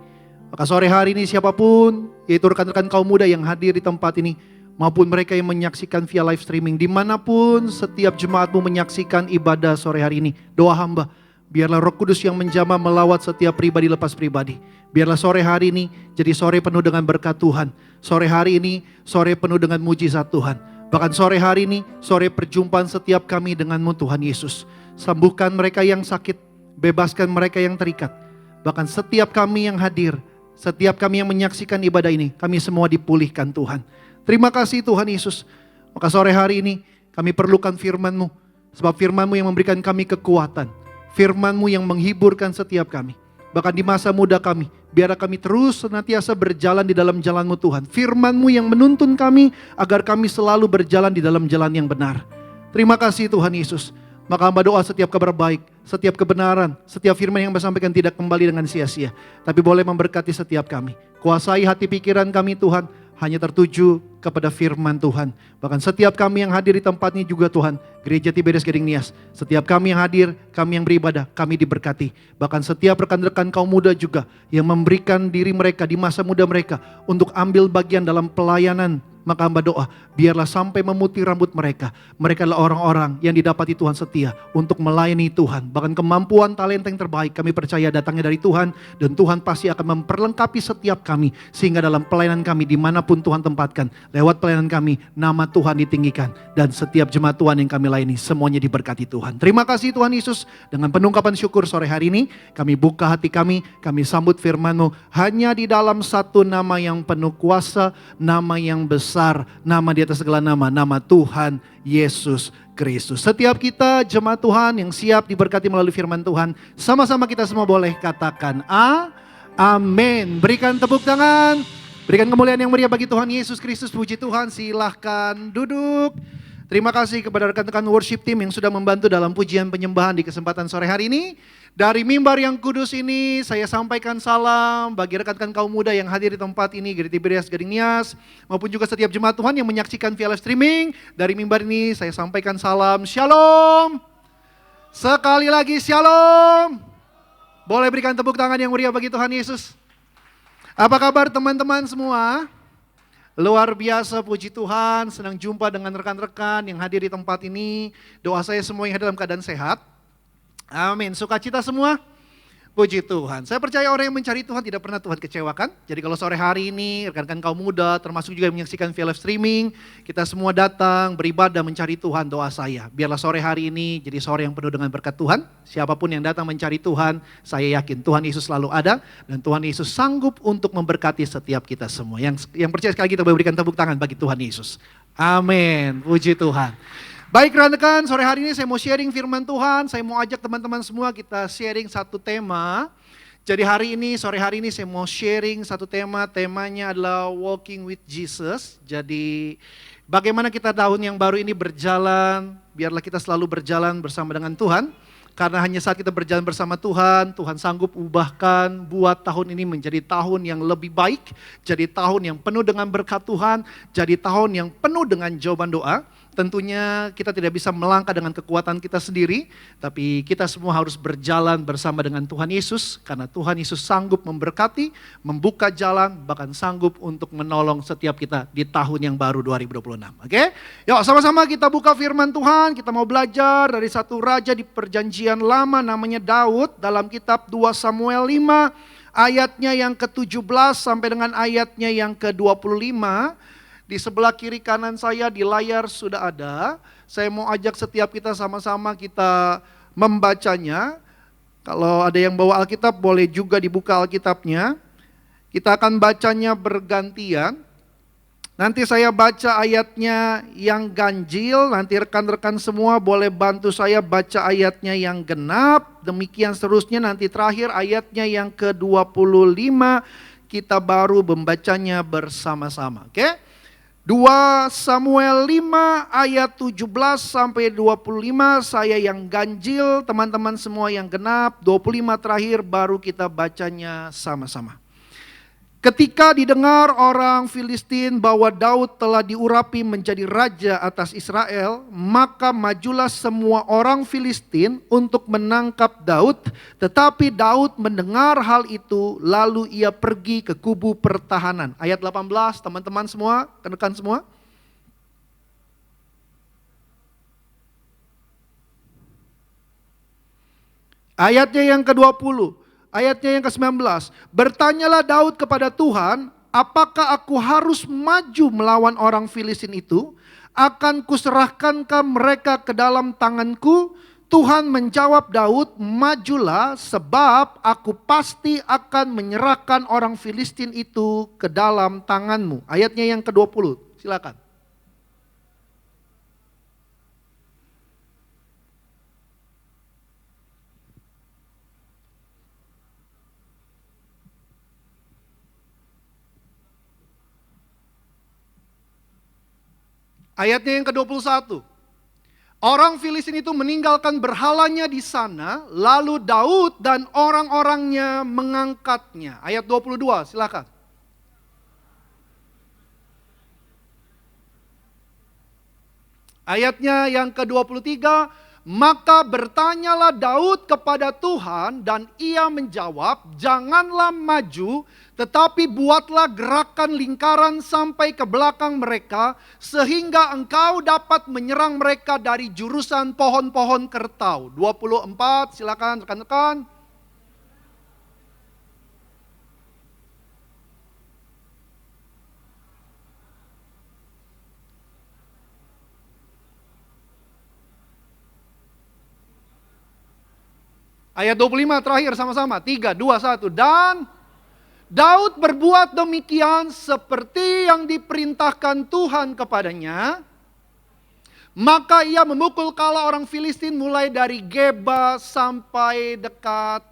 Maka sore hari ini siapapun, yaitu rekan-rekan kaum muda yang hadir di tempat ini, maupun mereka yang menyaksikan via live streaming, dimanapun setiap jemaatmu menyaksikan ibadah sore hari ini, doa hamba, biarlah Roh Kudus yang menjamah melawat setiap pribadi lepas pribadi. Biarlah sore hari ini jadi sore penuh dengan berkat Tuhan. Sore hari ini sore penuh dengan mujizat Tuhan. Bahkan sore hari ini sore perjumpaan setiap kami denganmu Tuhan Yesus. Sembuhkan mereka yang sakit, bebaskan mereka yang terikat. Bahkan setiap kami yang hadir, setiap kami yang menyaksikan ibadah ini, kami semua dipulihkan Tuhan. Terima kasih Tuhan Yesus. Maka sore hari ini kami perlukan firman-Mu. Sebab firman-Mu yang memberikan kami kekuatan. Firman-Mu yang menghiburkan setiap kami. Bahkan di masa muda kami, biarlah kami terus senantiasa berjalan di dalam jalan-Mu Tuhan. Firman-Mu yang menuntun kami agar kami selalu berjalan di dalam jalan yang benar. Terima kasih Tuhan Yesus. Maka hamba doa setiap kabar baik, setiap kebenaran, setiap firman yang disampaikan tidak kembali dengan sia-sia. Tapi boleh memberkati setiap kami. Kuasai hati pikiran kami Tuhan, hanya tertuju kepada firman Tuhan. Bahkan setiap kami yang hadir di tempat ini juga Tuhan, Gereja Tiberias Gading Nias, setiap kami yang hadir, kami yang beribadah, kami diberkati. Bahkan setiap rekan-rekan kaum muda juga yang memberikan diri mereka di masa muda mereka untuk ambil bagian dalam pelayanan. Maka hamba doa, biarlah sampai memutih rambut mereka. Mereka adalah orang-orang yang didapati Tuhan setia untuk melayani Tuhan. Bahkan kemampuan talenta yang terbaik kami percaya datangnya dari Tuhan. Dan Tuhan pasti akan memperlengkapi setiap kami. Sehingga dalam pelayanan kami dimanapun Tuhan tempatkan. Lewat pelayanan kami, nama Tuhan ditinggikan. Dan setiap jemaat Tuhan yang kami layani, semuanya diberkati Tuhan. Terima kasih Tuhan Yesus. Dengan penungkapan syukur sore hari ini, kami buka hati kami sambut firman-Mu. Hanya di dalam satu nama yang penuh kuasa, nama yang besar, nama di atas segala nama, nama Tuhan Yesus Kristus. Setiap kita jemaat Tuhan yang siap diberkati melalui firman Tuhan, sama-sama kita semua boleh katakan amin. Berikan tepuk tangan, berikan kemuliaan yang meriah bagi Tuhan Yesus Kristus. Puji Tuhan, silahkan duduk. Terima kasih kepada rekan-rekan worship team yang sudah membantu dalam pujian penyembahan di kesempatan sore hari ini. Dari mimbar yang kudus ini saya sampaikan salam bagi rekan-rekan kaum muda yang hadir di tempat ini, Gereja Tiberias Gading Nias, maupun juga setiap jemaat Tuhan yang menyaksikan via live streaming. Dari mimbar ini saya sampaikan salam Shalom. Sekali lagi Shalom. Boleh berikan tepuk tangan yang meriah bagi Tuhan Yesus. Apa kabar teman-teman semua? Luar biasa, puji Tuhan, senang jumpa dengan rekan-rekan yang hadir di tempat ini. Doa saya semua yang hadir dalam keadaan sehat. Amin. Sukacita semua? Puji Tuhan. Saya percaya orang yang mencari Tuhan tidak pernah Tuhan kecewakan. Jadi kalau sore hari ini rekan-rekan kaum muda termasuk juga yang menyaksikan via live streaming, kita semua datang beribadah mencari Tuhan. Doa saya, biarlah sore hari ini jadi sore yang penuh dengan berkat Tuhan. Siapapun yang datang mencari Tuhan, saya yakin Tuhan Yesus selalu ada dan Tuhan Yesus sanggup untuk memberkati setiap kita semua. Yang percaya sekali kita berikan tepuk tangan bagi Tuhan Yesus. Amin. Puji Tuhan. Baik rekan-rekan, sore hari ini saya mau sharing firman Tuhan. Saya mau ajak teman-teman semua kita sharing satu tema. Jadi sore hari ini saya mau sharing satu tema. Temanya adalah Walking with Jesus. Jadi bagaimana kita tahun yang baru ini berjalan. Biarlah kita selalu berjalan bersama dengan Tuhan. Karena hanya saat kita berjalan bersama Tuhan, Tuhan sanggup ubahkan, buat tahun ini menjadi tahun yang lebih baik. Jadi tahun yang penuh dengan berkat Tuhan. Jadi tahun yang penuh dengan jawaban doa. Tentunya kita tidak bisa melangkah dengan kekuatan kita sendiri, tapi kita semua harus berjalan bersama dengan Tuhan Yesus, karena Tuhan Yesus sanggup memberkati, membuka jalan, bahkan sanggup untuk menolong setiap kita di tahun yang baru 2026. Oke? Yuk sama-sama kita buka firman Tuhan, kita mau belajar dari satu raja di perjanjian lama namanya Daud dalam kitab 2 Samuel 5, ayatnya yang ke-17 sampai dengan ayatnya yang ke-25. Di sebelah kiri kanan saya di layar sudah ada. Saya mau ajak setiap kita sama-sama kita membacanya. Kalau ada yang bawa Alkitab boleh juga dibuka Alkitabnya. Kita akan bacanya bergantian. Nanti saya baca ayatnya yang ganjil. Nanti rekan-rekan semua boleh bantu saya baca ayatnya yang genap. Demikian seterusnya, nanti terakhir ayatnya yang ke-25. Kita baru membacanya bersama-sama. Oke? 2 Samuel 5 ayat 17 sampai 25 saya yang ganjil, teman-teman semua yang genap, 25 terakhir baru kita bacanya sama-sama. Ketika didengar orang Filistin bahwa Daud telah diurapi menjadi raja atas Israel, maka majulah semua orang Filistin untuk menangkap Daud. Tetapi Daud mendengar hal itu, lalu ia pergi ke kubu pertahanan. Ayat 18, teman-teman semua, rekan-rekan semua. Ayatnya yang ke-20. Ayatnya yang ke-19, bertanyalah Daud kepada Tuhan, apakah aku harus maju melawan orang Filistin itu? Akan kuserahkankah mereka ke dalam tanganku? Tuhan menjawab Daud, majulah sebab aku pasti akan menyerahkan orang Filistin itu ke dalam tanganmu. Ayatnya yang ke-20, silakan. Ayatnya yang ke-21. Orang Filistin itu meninggalkan berhalanya di sana, lalu Daud dan orang-orangnya mengangkatnya. Ayat 22, silakan. Ayatnya yang ke-23, maka bertanyalah Daud kepada Tuhan dan ia menjawab, janganlah maju, tetapi buatlah gerakan lingkaran sampai ke belakang mereka, sehingga engkau dapat menyerang mereka dari jurusan pohon-pohon kertau. 24, silakan rekan-rekan. Ayat 25 terakhir sama-sama. 3, 2, 1. Dan Daud berbuat demikian seperti yang diperintahkan Tuhan kepadanya. Maka ia memukul kala orang Filistin mulai dari Geba sampai dekat.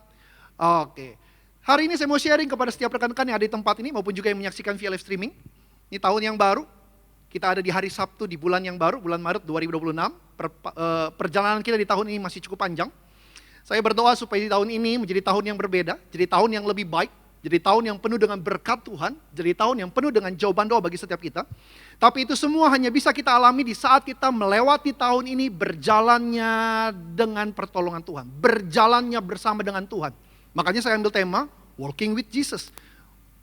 Oke. Hari ini saya mau sharing kepada setiap rekan-rekan yang ada di tempat ini maupun juga yang menyaksikan via live streaming. Ini tahun yang baru. Kita ada di hari Sabtu di bulan yang baru, bulan Maret 2026. Perjalanan kita di tahun ini masih cukup panjang. Saya berdoa supaya di tahun ini menjadi tahun yang berbeda, jadi tahun yang lebih baik, jadi tahun yang penuh dengan berkat Tuhan, jadi tahun yang penuh dengan jawaban doa bagi setiap kita. Tapi itu semua hanya bisa kita alami di saat kita melewati tahun ini berjalannya dengan pertolongan Tuhan, berjalannya bersama dengan Tuhan. Makanya saya ambil tema, Walking with Jesus.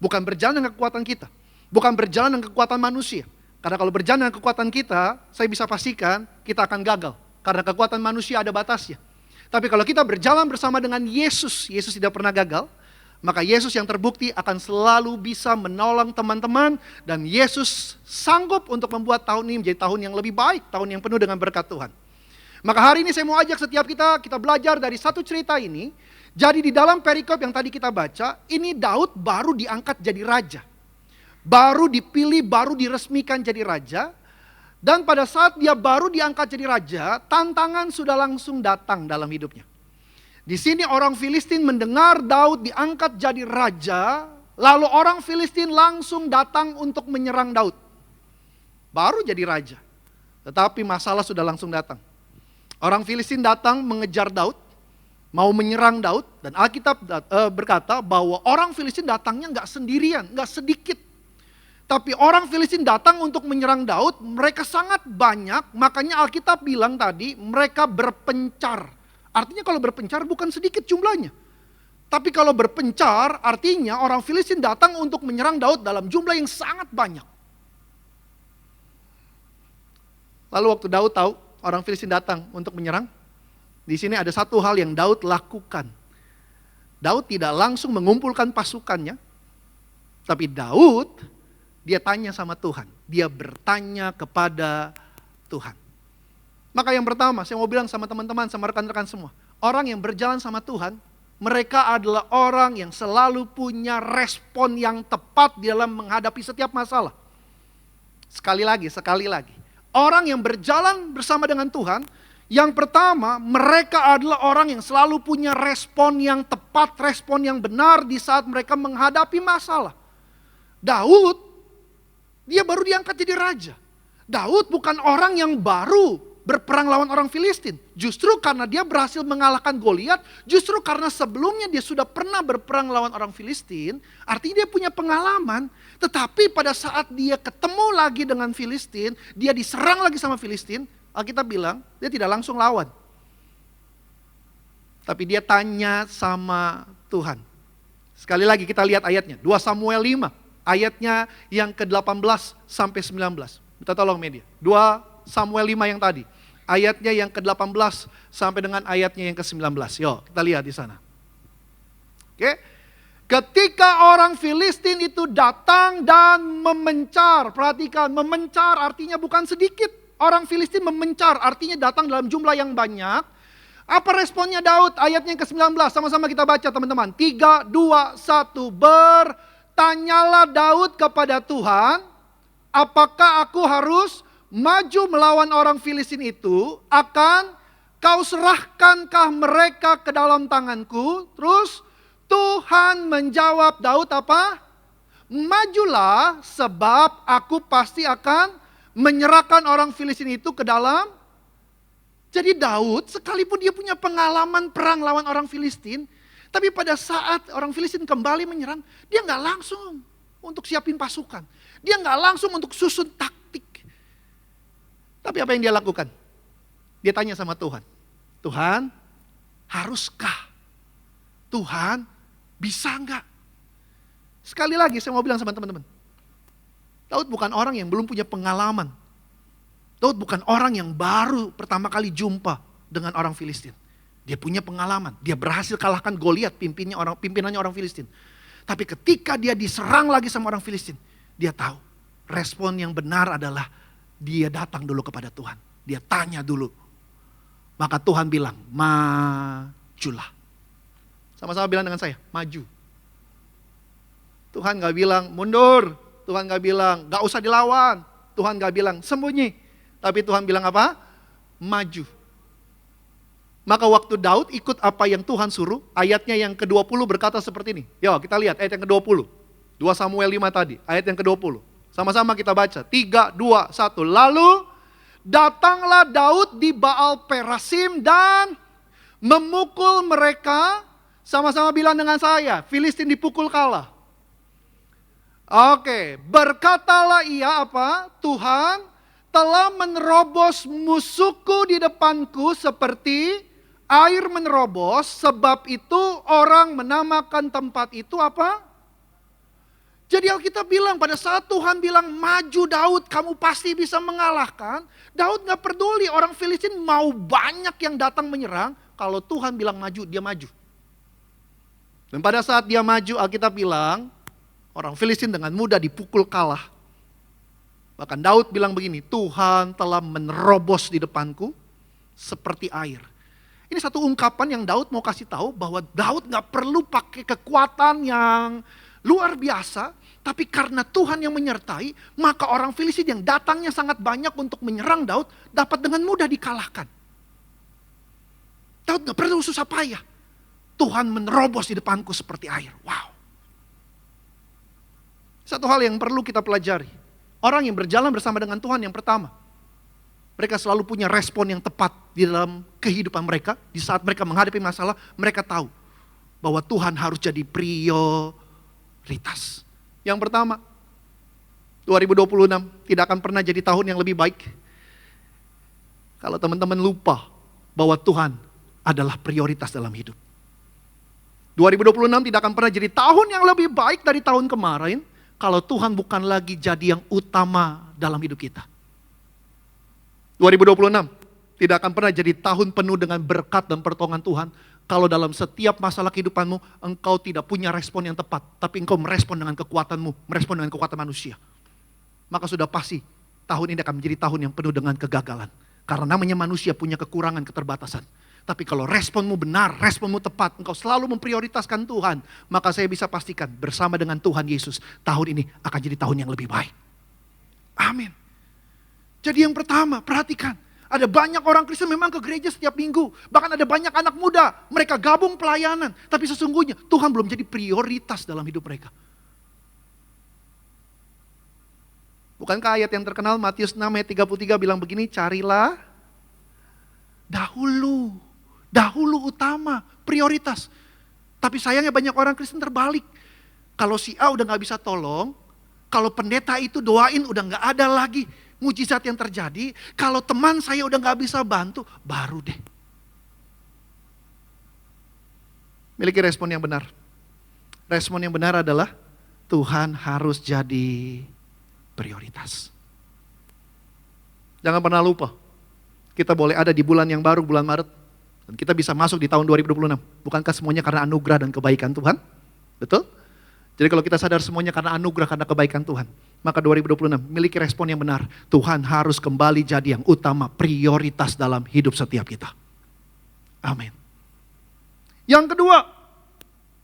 Bukan berjalan dengan kekuatan kita, bukan berjalan dengan kekuatan manusia. Karena kalau berjalan dengan kekuatan kita, saya bisa pastikan kita akan gagal. Karena kekuatan manusia ada batasnya. Tapi kalau kita berjalan bersama dengan Yesus, Yesus tidak pernah gagal, maka Yesus yang terbukti akan selalu bisa menolong teman-teman, dan Yesus sanggup untuk membuat tahun ini menjadi tahun yang lebih baik, tahun yang penuh dengan berkat Tuhan. Maka hari ini saya mau ajak setiap kita belajar dari satu cerita ini. Jadi di dalam perikop yang tadi kita baca, ini Daud baru diangkat jadi raja. Baru dipilih, baru diresmikan jadi raja. Dan pada saat dia baru diangkat jadi raja, tantangan sudah langsung datang dalam hidupnya. Di sini orang Filistin mendengar Daud diangkat jadi raja, lalu orang Filistin langsung datang untuk menyerang Daud. Baru jadi raja, tetapi masalah sudah langsung datang. Orang Filistin datang mengejar Daud, mau menyerang Daud, dan Alkitab berkata bahwa orang Filistin datangnya nggak sendirian, nggak sedikit. Tapi orang Filistin datang untuk menyerang Daud, mereka sangat banyak, makanya Alkitab bilang tadi mereka berpencar. Artinya kalau berpencar bukan sedikit jumlahnya. Tapi kalau berpencar artinya orang Filistin datang untuk menyerang Daud dalam jumlah yang sangat banyak. Lalu waktu Daud tahu orang Filistin datang untuk menyerang, di sini ada satu hal yang Daud lakukan. Daud tidak langsung mengumpulkan pasukannya, tapi Daud dia tanya sama Tuhan. Dia bertanya kepada Tuhan. Maka yang pertama saya mau bilang sama teman-teman, sama rekan-rekan semua. Orang yang berjalan sama Tuhan, mereka adalah orang yang selalu punya respon yang tepat dalam menghadapi setiap masalah. Sekali lagi. Orang yang berjalan bersama dengan Tuhan, yang pertama mereka adalah orang yang selalu punya respon yang tepat, respon yang benar di saat mereka menghadapi masalah. Daud, dia baru diangkat jadi raja. Daud bukan orang yang baru berperang lawan orang Filistin. Justru karena dia berhasil mengalahkan Goliat, justru karena sebelumnya dia sudah pernah berperang lawan orang Filistin, artinya dia punya pengalaman. Tetapi pada saat dia ketemu lagi dengan Filistin, dia diserang lagi sama Filistin, Alkitab bilang dia tidak langsung lawan. Tapi dia tanya sama Tuhan. Sekali lagi kita lihat ayatnya, 2 Samuel 5. Ayatnya yang ke-18 sampai 19. Minta tolong media. 2 Samuel 5 yang tadi. Ayatnya yang ke-18 sampai dengan ayatnya yang ke-19. Yuk, kita lihat di sana. Oke. Ketika orang Filistin itu datang dan memencar. Perhatikan, memencar artinya bukan sedikit. Orang Filistin memencar artinya datang dalam jumlah yang banyak. Apa responnya Daud? Ayatnya yang ke-19. Sama-sama kita baca teman-teman. 3, 2, 1. Tanyalah Daud kepada Tuhan, apakah aku harus maju melawan orang Filistin itu? Akan kau serahkankah mereka ke dalam tanganku? Terus Tuhan menjawab Daud apa? Majulah, sebab aku pasti akan menyerahkan orang Filistin itu ke dalam. Jadi Daud sekalipun dia punya pengalaman perang lawan orang Filistin, tapi pada saat orang Filistin kembali menyerang, dia nggak langsung untuk siapin pasukan. Dia nggak langsung untuk susun taktik. Tapi apa yang dia lakukan? Dia tanya sama Tuhan. Tuhan, haruskah? Tuhan, bisa nggak? Sekali lagi saya mau bilang sama teman-teman. Daud bukan orang yang belum punya pengalaman. Daud bukan orang yang baru pertama kali jumpa dengan orang Filistin. Dia punya pengalaman, dia berhasil kalahkan Goliat, pimpinannya orang Filistin. Tapi ketika dia diserang lagi sama orang Filistin, dia tahu respon yang benar adalah dia datang dulu kepada Tuhan. Dia tanya dulu. Maka Tuhan bilang, majulah. Sama-sama bilang dengan saya, maju. Tuhan gak bilang mundur, Tuhan gak bilang gak usah dilawan, Tuhan gak bilang sembunyi. Tapi Tuhan bilang apa? Maju. Maka waktu Daud ikut apa yang Tuhan suruh, ayatnya yang ke-20 berkata seperti ini. Yuk kita lihat ayat yang ke-20. 2 Samuel 5 tadi, ayat yang ke-20. Sama-sama kita baca. 3, 2, 1. Lalu datanglah Daud di Baal Perasim dan memukul mereka. Sama-sama bilang dengan saya, Filistin dipukul kalah. Oke, berkatalah ia apa? Tuhan telah menerobos musuhku di depanku seperti air menerobos, sebab itu orang menamakan tempat itu apa? Jadi Alkitab bilang pada saat Tuhan bilang maju Daud, kamu pasti bisa mengalahkan. Daud gak peduli orang Filistin mau banyak yang datang menyerang. Kalau Tuhan bilang maju, dia maju. Dan pada saat dia maju, Alkitab bilang orang Filistin dengan mudah dipukul kalah. Bahkan Daud bilang begini, Tuhan telah menerobos di depanku seperti air. Ini satu ungkapan yang Daud mau kasih tahu bahwa Daud gak perlu pakai kekuatan yang luar biasa, tapi karena Tuhan yang menyertai, maka orang Filistin yang datangnya sangat banyak untuk menyerang Daud, dapat dengan mudah dikalahkan. Daud gak perlu susah payah. Tuhan menerobos di depanku seperti air. Wow. Satu hal yang perlu kita pelajari. Orang yang berjalan bersama dengan Tuhan yang pertama, mereka selalu punya respon yang tepat di dalam kehidupan mereka. Di saat mereka menghadapi masalah, mereka tahu bahwa Tuhan harus jadi prioritas. Yang pertama, 2026 tidak akan pernah jadi tahun yang lebih baik kalau teman-teman lupa bahwa Tuhan adalah prioritas dalam hidup. 2026 tidak akan pernah jadi tahun yang lebih baik dari tahun kemarin kalau Tuhan bukan lagi jadi yang utama dalam hidup kita. 2026 tidak akan pernah jadi tahun penuh dengan berkat dan pertolongan Tuhan kalau dalam setiap masalah kehidupanmu, engkau tidak punya respon yang tepat. Tapi engkau merespon dengan kekuatanmu, merespon dengan kekuatan manusia. Maka sudah pasti, tahun ini akan menjadi tahun yang penuh dengan kegagalan. Karena namanya manusia punya kekurangan, keterbatasan. Tapi kalau responmu benar, responmu tepat, engkau selalu memprioritaskan Tuhan. Maka saya bisa pastikan, bersama dengan Tuhan Yesus, tahun ini akan jadi tahun yang lebih baik. Amin. Jadi yang pertama, perhatikan. Ada banyak orang Kristen memang ke gereja setiap minggu. Bahkan ada banyak anak muda, mereka gabung pelayanan. Tapi sesungguhnya Tuhan belum jadi prioritas dalam hidup mereka. Bukankah ayat yang terkenal Matius 6 ayat 33 bilang begini, carilah dahulu utama, prioritas. Tapi sayangnya banyak orang Kristen terbalik. Kalau si A udah gak bisa tolong, kalau pendeta itu doain udah gak ada lagi mujizat yang terjadi, kalau teman saya udah gak bisa bantu, baru deh. Miliki respon yang benar. Respon yang benar adalah Tuhan harus jadi prioritas. Jangan pernah lupa, kita boleh ada di bulan yang baru, bulan Maret, dan kita bisa masuk di tahun 2026. Bukankah semuanya karena anugerah dan kebaikan Tuhan? Betul? Jadi kalau kita sadar semuanya karena anugerah, karena kebaikan Tuhan, maka 2026 miliki respon yang benar. Tuhan harus kembali jadi yang utama, prioritas dalam hidup setiap kita. Amin. Yang kedua,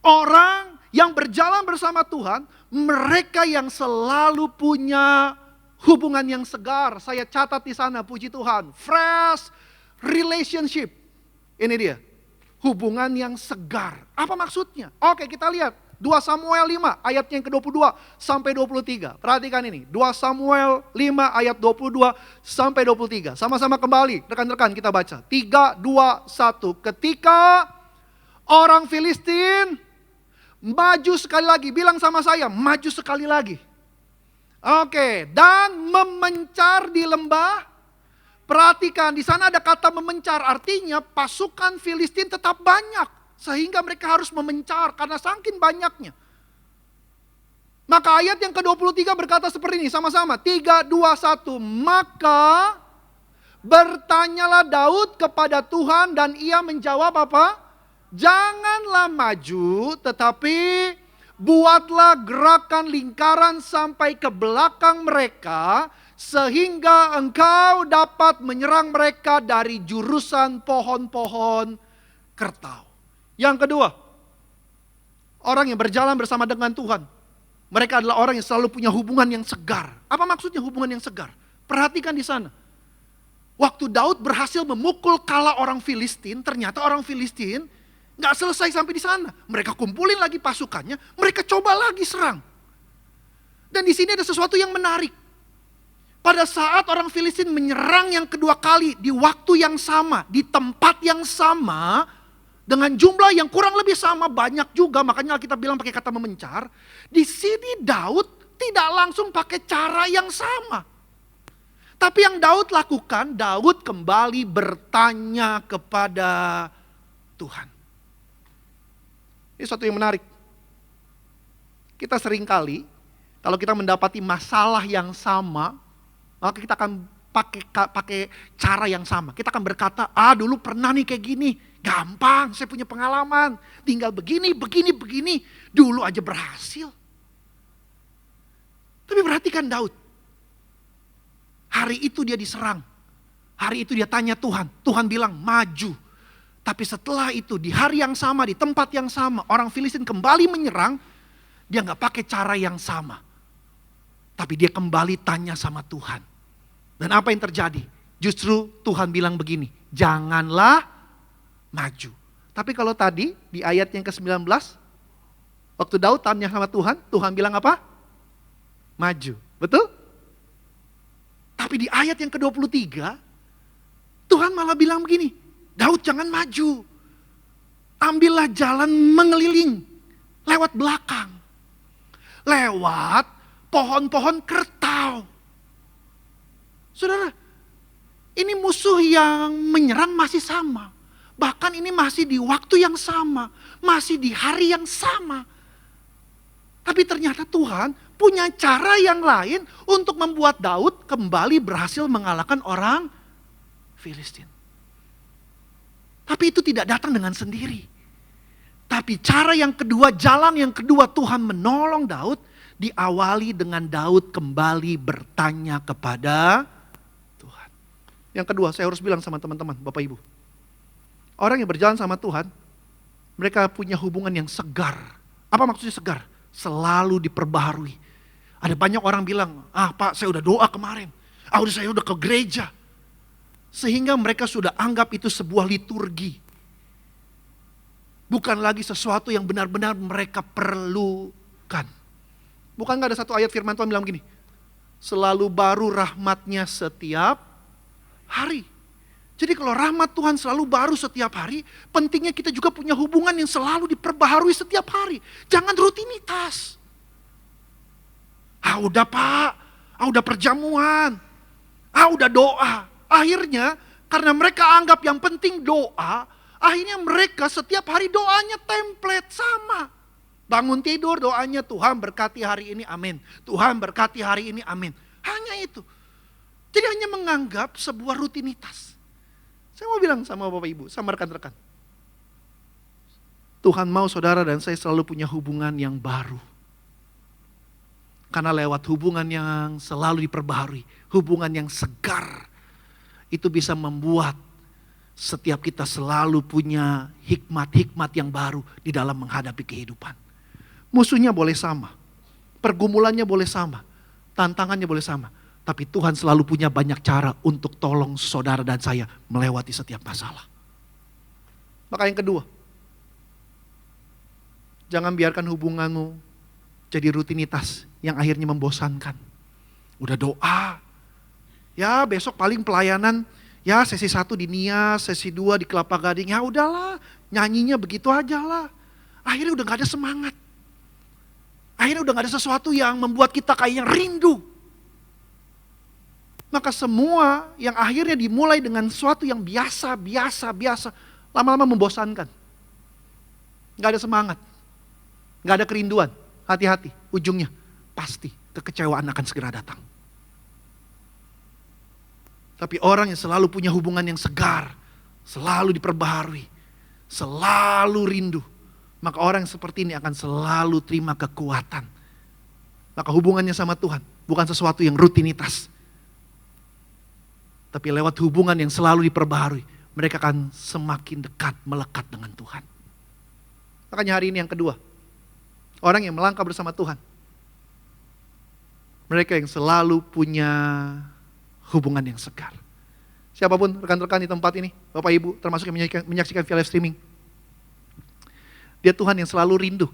orang yang berjalan bersama Tuhan, mereka yang selalu punya hubungan yang segar. Saya catat di sana, puji Tuhan. Fresh relationship. Ini dia, hubungan yang segar. Apa maksudnya? Oke, kita lihat. 2 Samuel 5 ayat yang ke-22 sampai 23. Perhatikan ini. 2 Samuel 5 ayat 22 sampai 23. Sama-sama kembali. Rekan-rekan kita baca. 3, 2, 1. Ketika orang Filistin maju sekali lagi. Bilang sama saya, maju sekali lagi. Oke. Dan memencar di lembah. Perhatikan, di sana ada kata memencar. Artinya pasukan Filistin tetap banyak. Sehingga mereka harus memencar karena saking banyaknya. Maka ayat yang ke-23 berkata seperti ini, sama-sama. 3, 2, 1. Maka bertanyalah Daud kepada Tuhan dan ia menjawab apa? Janganlah maju, tetapi buatlah gerakan lingkaran sampai ke belakang mereka, sehingga engkau dapat menyerang mereka dari jurusan pohon-pohon kertau. Yang kedua, orang yang berjalan bersama dengan Tuhan, mereka adalah orang yang selalu punya hubungan yang segar. Apa maksudnya hubungan yang segar? Perhatikan di sana. Waktu Daud berhasil memukul kala orang Filistin, ternyata orang Filistin gak selesai sampai di sana. Mereka kumpulin lagi pasukannya, mereka coba lagi serang. Dan di sini ada sesuatu yang menarik. Pada saat orang Filistin menyerang yang kedua kali, di waktu yang sama, di tempat yang sama, dengan jumlah yang kurang lebih sama, banyak juga, makanya kita bilang pakai kata memencar. Di sini Daud tidak langsung pakai cara yang sama. Tapi yang Daud lakukan, Daud kembali bertanya kepada Tuhan. Ini sesuatu yang menarik. Kita seringkali Kalau kita mendapati masalah yang sama, maka kita akan pakai cara yang sama. Kita akan berkata, dulu pernah nih kayak gini. Gampang, saya punya pengalaman. Tinggal begini. Dulu aja berhasil. Tapi perhatikan Daud. Hari itu dia diserang. Hari itu dia tanya Tuhan. Tuhan bilang maju. Tapi setelah itu di hari yang sama, di tempat yang sama, orang Filistin kembali menyerang. Dia gak pakai cara yang sama. Tapi dia kembali tanya sama Tuhan. Dan apa yang terjadi? Justru Tuhan bilang begini, janganlah maju. Tapi kalau tadi di ayat yang ke-19, waktu Daud tanya sama Tuhan, Tuhan bilang apa? Maju. Betul? Tapi di ayat yang ke-23, Tuhan malah bilang begini, Daud jangan maju. Ambillah jalan mengeliling, lewat belakang. Lewat pohon-pohon kertau. Saudara, ini musuh yang menyerang masih sama. Bahkan ini masih di waktu yang sama. Masih di hari yang sama. Tapi ternyata Tuhan punya cara yang lain untuk membuat Daud kembali berhasil mengalahkan orang Filistin. Tapi itu tidak datang dengan sendiri. Tapi cara yang kedua, jalan yang kedua Tuhan menolong Daud, diawali dengan Daud kembali bertanya kepada Tuhan. Yang kedua, saya harus bilang sama teman-teman, Bapak Ibu. Orang yang berjalan sama Tuhan, mereka punya hubungan yang segar. Apa maksudnya segar? Selalu diperbaharui. Ada banyak orang bilang, Pak saya udah doa kemarin. Saya udah ke gereja. Sehingga mereka sudah anggap itu sebuah liturgi. Bukan lagi sesuatu yang benar-benar mereka perlukan. Bukan gak ada satu ayat firman Tuhan bilang begini. Selalu baru rahmatnya setiap hari. Jadi kalau rahmat Tuhan selalu baru setiap hari, pentingnya kita juga punya hubungan yang selalu diperbaharui setiap hari. Jangan rutinitas. Udah Pak, udah perjamuan, udah doa. Akhirnya karena mereka anggap yang penting doa, akhirnya mereka setiap hari doanya template sama. Bangun tidur doanya Tuhan berkati hari ini amin. Tuhan berkati hari ini amin. Hanya itu. Jadi hanya menganggap sebuah rutinitas. Saya mau bilang sama Bapak Ibu, sama rekan-rekan. Tuhan mau saudara dan saya selalu punya hubungan yang baru. Karena lewat hubungan yang selalu diperbaharui, hubungan yang segar, itu bisa membuat setiap kita selalu punya hikmat-hikmat yang baru di dalam menghadapi kehidupan. Musuhnya boleh sama, pergumulannya boleh sama, tantangannya boleh sama. Tapi Tuhan selalu punya banyak cara untuk tolong saudara dan saya melewati setiap masalah. Maka yang kedua, jangan biarkan hubunganmu jadi rutinitas yang akhirnya membosankan. Udah doa, ya besok paling pelayanan, ya sesi 1 di Nias, sesi 2 di Kelapa Gading, ya udahlah nyanyinya begitu aja lah. Akhirnya udah gak ada semangat. Akhirnya udah gak ada sesuatu yang membuat kita kayaknya rindu. Maka semua yang akhirnya dimulai dengan sesuatu yang biasa, lama-lama membosankan. Gak ada semangat, gak ada kerinduan. Hati-hati, ujungnya pasti kekecewaan akan segera datang. Tapi orang yang selalu punya hubungan yang segar, selalu diperbaharui, selalu rindu, maka orang yang seperti ini akan selalu terima kekuatan. Maka hubungannya sama Tuhan bukan sesuatu yang rutinitas. Tapi lewat hubungan yang selalu diperbaharui, mereka akan semakin dekat, melekat dengan Tuhan. Makanya hari ini yang kedua, orang yang melangkah bersama Tuhan, mereka yang selalu punya hubungan yang segar. Siapapun rekan-rekan di tempat ini, Bapak Ibu, termasuk yang menyaksikan via live streaming, Dia Tuhan yang selalu rindu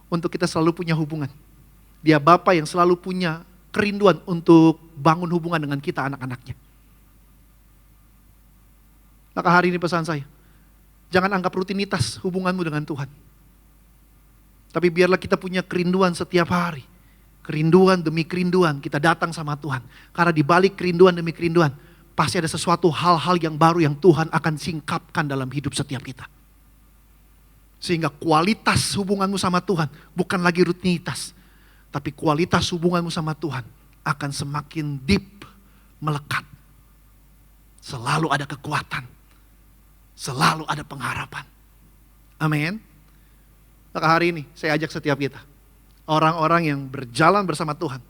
untuk kita selalu punya hubungan. Dia Bapa yang selalu punya kerinduan untuk bangun hubungan dengan kita anak-anaknya. Maka hari ini pesan saya, jangan anggap rutinitas hubunganmu dengan Tuhan. Tapi biarlah kita punya kerinduan setiap hari. Kerinduan demi kerinduan kita datang sama Tuhan. Karena di balik kerinduan demi kerinduan, pasti ada sesuatu hal-hal yang baru yang Tuhan akan singkapkan dalam hidup setiap kita. Sehingga kualitas hubunganmu sama Tuhan bukan lagi rutinitas. Tapi kualitas hubunganmu sama Tuhan akan semakin deep, melekat. Selalu ada kekuatan. Selalu ada pengharapan. Amin. Maka hari ini saya ajak setiap kita. Orang-orang yang berjalan bersama Tuhan.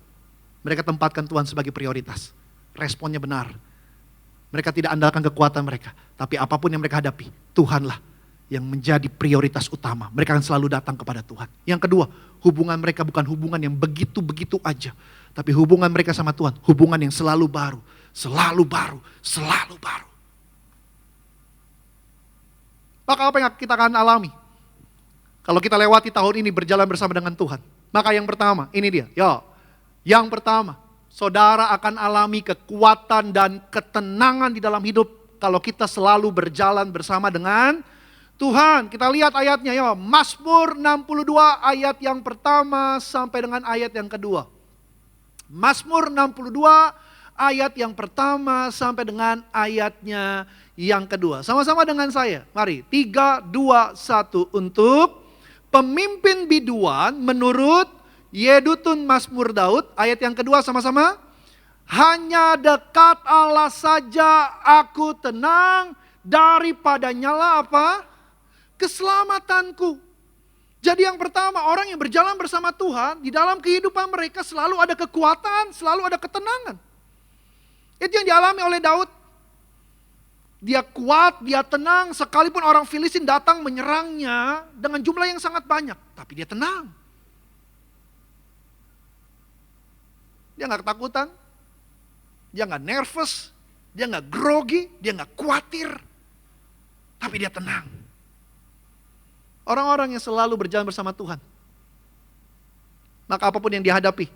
Mereka tempatkan Tuhan sebagai prioritas. Responnya benar. Mereka tidak andalkan kekuatan mereka. Tapi apapun yang mereka hadapi, Tuhanlah yang menjadi prioritas utama. Mereka akan selalu datang kepada Tuhan. Yang kedua, hubungan mereka bukan hubungan yang begitu-begitu aja. Tapi hubungan mereka sama Tuhan, hubungan yang selalu baru. Selalu baru, selalu baru. Maka apa yang kita akan alami? Kalau kita lewati tahun ini berjalan bersama dengan Tuhan. Maka yang pertama, ini dia. Yang pertama, saudara akan alami kekuatan dan ketenangan di dalam hidup kalau kita selalu berjalan bersama dengan Tuhan. Kita lihat ayatnya Mazmur 62 ayat yang pertama sampai dengan ayat yang kedua. Mazmur 62 ayat yang pertama sampai dengan ayatnya yang kedua. Sama-sama dengan saya. Mari, 3, 2, 1 untuk pemimpin biduan menurut Yedutun Mazmur Daud. Ayat yang kedua sama-sama. Hanya dekat Allah saja aku tenang, daripadanya lah apa? Keselamatanku. Jadi yang pertama, orang yang berjalan bersama Tuhan, di dalam kehidupan mereka selalu ada kekuatan, selalu ada ketenangan. Itu yang dialami oleh Daud. Dia kuat, dia tenang, sekalipun orang Filistin datang menyerangnya dengan jumlah yang sangat banyak. Tapi dia tenang. Dia gak ketakutan, dia gak nervous, dia gak grogi, dia gak khawatir. Tapi dia tenang. Orang-orang yang selalu berjalan bersama Tuhan, maka apapun yang dihadapi,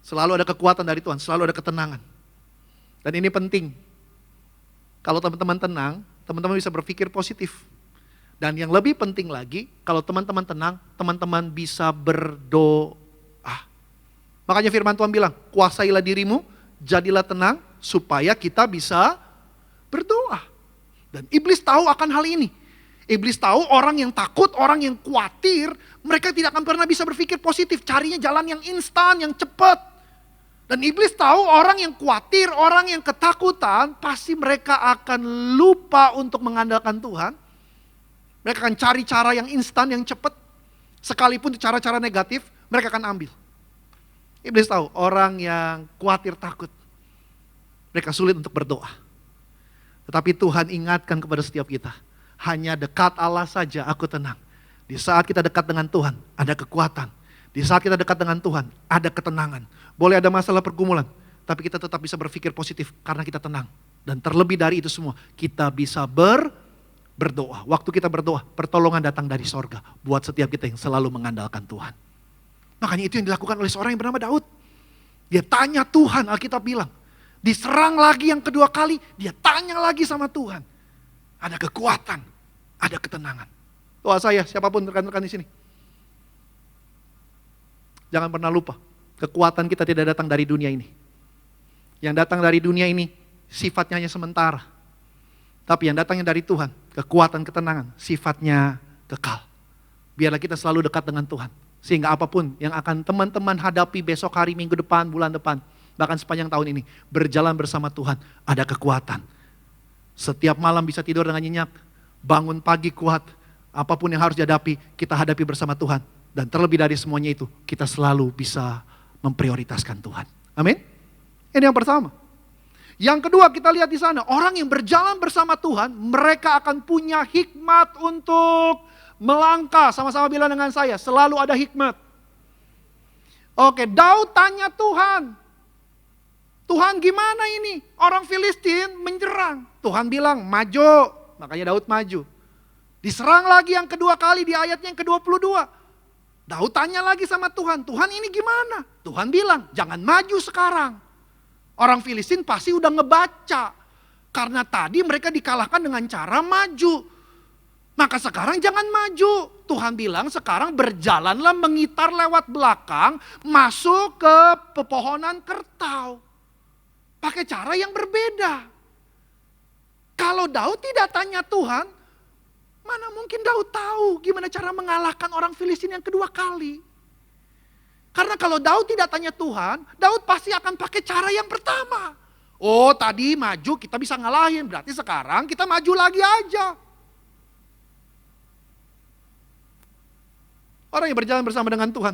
selalu ada kekuatan dari Tuhan, selalu ada ketenangan. Dan ini penting. Kalau teman-teman tenang, teman-teman bisa berpikir positif. Dan yang lebih penting lagi, kalau teman-teman tenang, teman-teman bisa berdoa. Makanya firman Tuhan bilang, kuasailah dirimu, jadilah tenang, supaya kita bisa berdoa. Dan iblis tahu akan hal ini. Iblis tahu orang yang takut, orang yang khawatir, mereka tidak akan pernah bisa berpikir positif. Carinya jalan yang instan, yang cepat. Dan iblis tahu orang yang khawatir, orang yang ketakutan, pasti mereka akan lupa untuk mengandalkan Tuhan. Mereka akan cari cara yang instan, yang cepat. Sekalipun cara-cara negatif, mereka akan ambil. Iblis tahu orang yang khawatir, takut, mereka sulit untuk berdoa. Tetapi Tuhan ingatkan kepada setiap kita, hanya dekat Allah saja aku tenang. Di saat kita dekat dengan Tuhan, ada kekuatan. Di saat kita dekat dengan Tuhan, ada ketenangan. Boleh ada masalah pergumulan, tapi kita tetap bisa berpikir positif karena kita tenang. Dan terlebih dari itu semua, kita bisa berdoa. Waktu kita berdoa, pertolongan datang dari sorga. Buat setiap kita yang selalu mengandalkan Tuhan. Makanya itu yang dilakukan oleh seorang yang bernama Daud. Dia tanya Tuhan, Alkitab bilang. Diserang lagi yang kedua kali, dia tanya lagi sama Tuhan. Ada kekuatan, ada ketenangan. Doa saya, siapapun rekan-rekan di sini. Jangan pernah lupa, kekuatan kita tidak datang dari dunia ini. Yang datang dari dunia ini, sifatnya hanya sementara. Tapi yang datangnya dari Tuhan, kekuatan, ketenangan, sifatnya kekal. Biarlah kita selalu dekat dengan Tuhan. Sehingga apapun yang akan teman-teman hadapi besok hari, minggu depan, bulan depan, bahkan sepanjang tahun ini, berjalan bersama Tuhan, ada kekuatan. Setiap malam bisa tidur dengan nyenyak, bangun pagi kuat, apapun yang harus dihadapi, kita hadapi bersama Tuhan. Dan terlebih dari semuanya itu, kita selalu bisa memprioritaskan Tuhan. Amin? Ini yang pertama. Yang kedua kita lihat di sana, orang yang berjalan bersama Tuhan, mereka akan punya hikmat untuk melangkah. Sama-sama bilang dengan saya, selalu ada hikmat. Oke, Daud tanya Tuhan, Tuhan gimana ini? Orang Filistin menyerang. Tuhan bilang, maju. Makanya Daud maju. Diserang lagi yang kedua kali di ayatnya yang ke-22. Daud tanya lagi sama Tuhan, Tuhan ini gimana? Tuhan bilang, jangan maju sekarang. Orang Filistin pasti udah ngebaca. Karena tadi mereka dikalahkan dengan cara maju. Maka sekarang jangan maju. Tuhan bilang sekarang berjalanlah mengitar lewat belakang, masuk ke pepohonan kertau. Pakai cara yang berbeda. Kalau Daud tidak tanya Tuhan, mana mungkin Daud tahu gimana cara mengalahkan orang Filistin yang kedua kali. Karena kalau Daud tidak tanya Tuhan, Daud pasti akan pakai cara yang pertama. Oh tadi maju kita bisa ngalahin, berarti sekarang kita maju lagi aja. Orang yang berjalan bersama dengan Tuhan,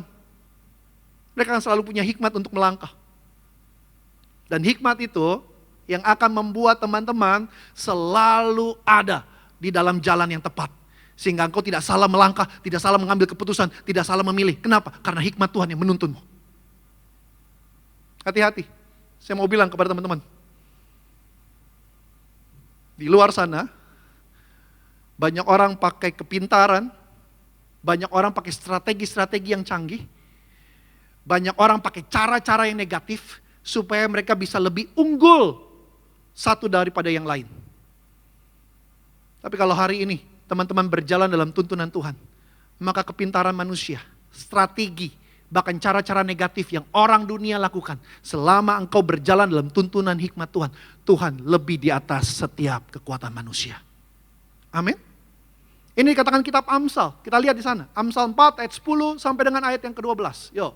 mereka akan selalu punya hikmat untuk melangkah. Dan hikmat itu yang akan membuat teman-teman selalu ada di dalam jalan yang tepat. Sehingga engkau tidak salah melangkah, tidak salah mengambil keputusan, tidak salah memilih. Kenapa? Karena hikmat Tuhan yang menuntunmu. Hati-hati, saya mau bilang kepada teman-teman. Di luar sana, banyak orang pakai kepintaran, banyak orang pakai strategi-strategi yang canggih, banyak orang pakai cara-cara yang negatif, supaya mereka bisa lebih unggul satu daripada yang lain. Tapi kalau hari ini, teman-teman berjalan dalam tuntunan Tuhan, maka kepintaran manusia, strategi, bahkan cara-cara negatif yang orang dunia lakukan, selama engkau berjalan dalam tuntunan hikmat Tuhan, Tuhan lebih di atas setiap kekuatan manusia. Amin. Ini dikatakan kitab Amsal, kita lihat di sana, Amsal 4 ayat 10 sampai dengan ayat yang ke-12. Yo.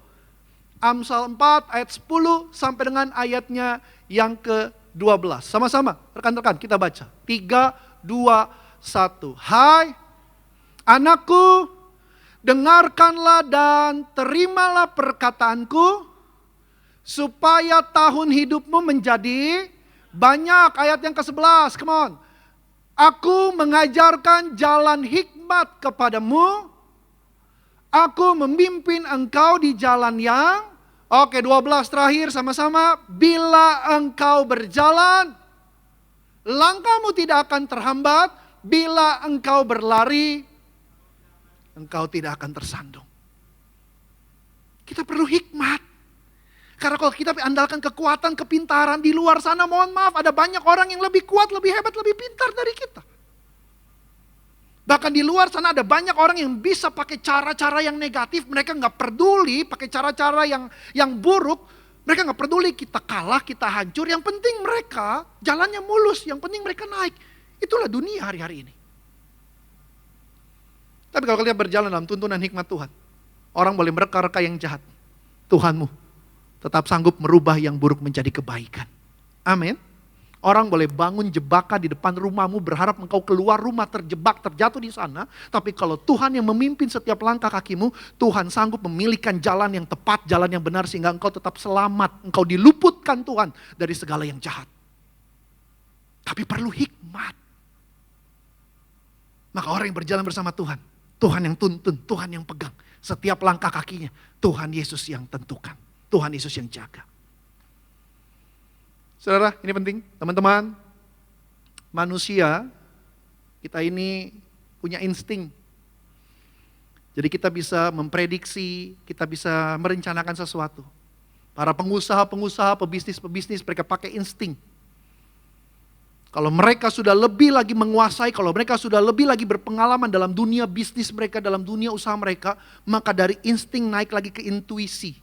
Amsal 4 ayat 10 sampai dengan ayatnya yang ke-12. Sama-sama, rekan-rekan kita baca. 3, 2, 1. Hai anakku, dengarkanlah dan terimalah perkataanku, supaya tahun hidupmu menjadi banyak. Ayat yang ke-11, come on. Aku mengajarkan jalan hikmat kepadamu, aku memimpin engkau di jalan yang, oke 12 terakhir sama-sama. Bila engkau berjalan, langkahmu tidak akan terhambat. Bila engkau berlari, engkau tidak akan tersandung. Kita perlu hikmat. Karena kalau kita andalkan kekuatan, kepintaran di luar sana, mohon maaf, ada banyak orang yang lebih kuat, lebih hebat, lebih pintar dari kita. Bahkan di luar sana ada banyak orang yang bisa pakai cara-cara yang negatif. Mereka nggak peduli pakai cara-cara yang buruk. Mereka nggak peduli kita kalah, kita hancur. Yang penting mereka jalannya mulus. Yang penting mereka naik. Itulah dunia hari-hari ini. Tapi kalau kalian berjalan dalam tuntunan hikmat Tuhan, orang boleh mereka-reka yang jahat, Tuhanmu tetap sanggup merubah yang buruk menjadi kebaikan. Amin. Orang boleh bangun jebakan di depan rumahmu, berharap engkau keluar rumah terjebak, terjatuh di sana. Tapi kalau Tuhan yang memimpin setiap langkah kakimu, Tuhan sanggup memilihkan jalan yang tepat, jalan yang benar, sehingga engkau tetap selamat. Engkau diluputkan Tuhan dari segala yang jahat. Tapi perlu hikmat. Maka orang yang berjalan bersama Tuhan, Tuhan yang tuntun, Tuhan yang pegang. Setiap langkah kakinya, Tuhan Yesus yang tentukan. Tuhan Yesus yang jaga. Saudara, ini penting, teman-teman. Manusia, kita ini punya insting. Jadi kita bisa memprediksi, kita bisa merencanakan sesuatu. Para pengusaha-pengusaha, pebisnis-pebisnis, mereka pakai insting. Kalau mereka sudah lebih lagi menguasai, kalau mereka sudah lebih lagi berpengalaman dalam dunia bisnis mereka, dalam dunia usaha mereka, maka dari insting naik lagi ke intuisi.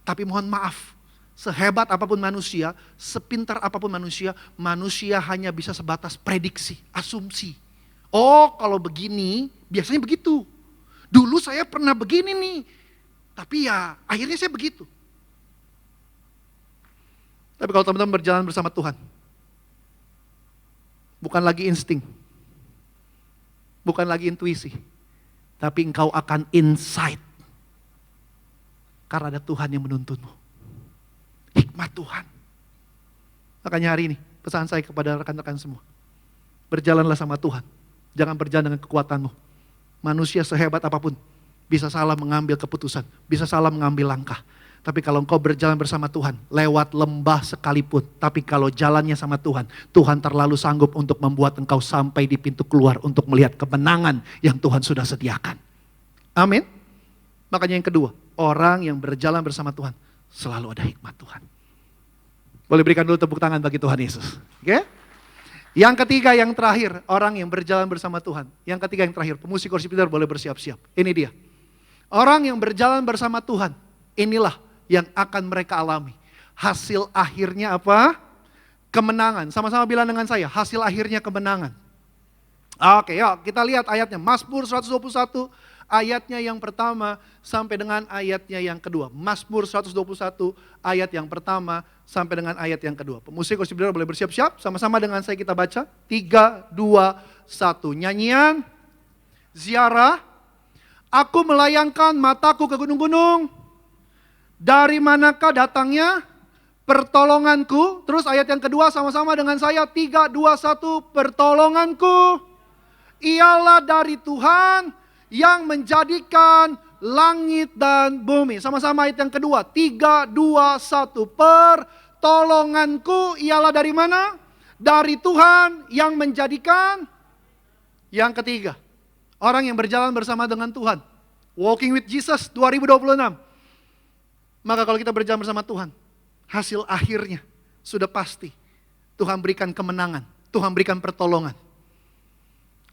Tapi mohon maaf, sehebat apapun manusia, sepintar apapun manusia, manusia hanya bisa sebatas prediksi, asumsi. Oh kalau begini, biasanya begitu. Dulu saya pernah begini nih, tapi ya akhirnya saya begitu. Tapi kalau teman-teman berjalan bersama Tuhan, bukan lagi insting, bukan lagi intuisi, tapi engkau akan insight. Karena ada Tuhan yang menuntunmu. Hikmat Tuhan. Makanya hari ini pesan saya kepada rekan-rekan semua. Berjalanlah sama Tuhan. Jangan berjalan dengan kekuatanmu. Manusia sehebat apapun bisa salah mengambil keputusan, bisa salah mengambil langkah. Tapi kalau engkau berjalan bersama Tuhan, lewat lembah sekalipun, tapi kalau jalannya sama Tuhan, Tuhan terlalu sanggup untuk membuat engkau sampai di pintu keluar untuk melihat kemenangan yang Tuhan sudah sediakan. Amin. Makanya yang kedua, orang yang berjalan bersama Tuhan selalu ada hikmat Tuhan. Boleh berikan dulu tepuk tangan bagi Tuhan Yesus. Oke? Yang ketiga, yang terakhir, orang yang berjalan bersama Tuhan. Yang ketiga, yang terakhir, pemusik kursi pintar boleh bersiap-siap. Ini dia. Orang yang berjalan bersama Tuhan, inilah yang akan mereka alami. Hasil akhirnya apa? Kemenangan. Sama-sama bilang dengan saya, hasil akhirnya kemenangan. Oke, yuk kita lihat ayatnya. Mazmur 121 ayatnya yang pertama sampai dengan ayatnya yang kedua. Mazmur 121 ayat yang pertama sampai dengan ayat yang kedua. Pemusik kursi bendera boleh bersiap-siap, sama-sama dengan saya kita baca. 3, 2, 1. Nyanyian ziarah. Aku melayangkan mataku ke gunung-gunung. Dari manakah datangnya pertolonganku? Terus ayat yang kedua sama-sama dengan saya. 3, 2, 1. Pertolonganku ialah dari Tuhan yang menjadikan langit dan bumi. Sama-sama ayat yang kedua. 3, 2, 1. Pertolonganku ialah dari mana? Dari Tuhan yang menjadikan. Yang ketiga, orang yang berjalan bersama dengan Tuhan. Walking with Jesus 2026. Maka kalau kita berjalan bersama Tuhan, hasil akhirnya sudah pasti. Tuhan berikan kemenangan, Tuhan berikan pertolongan.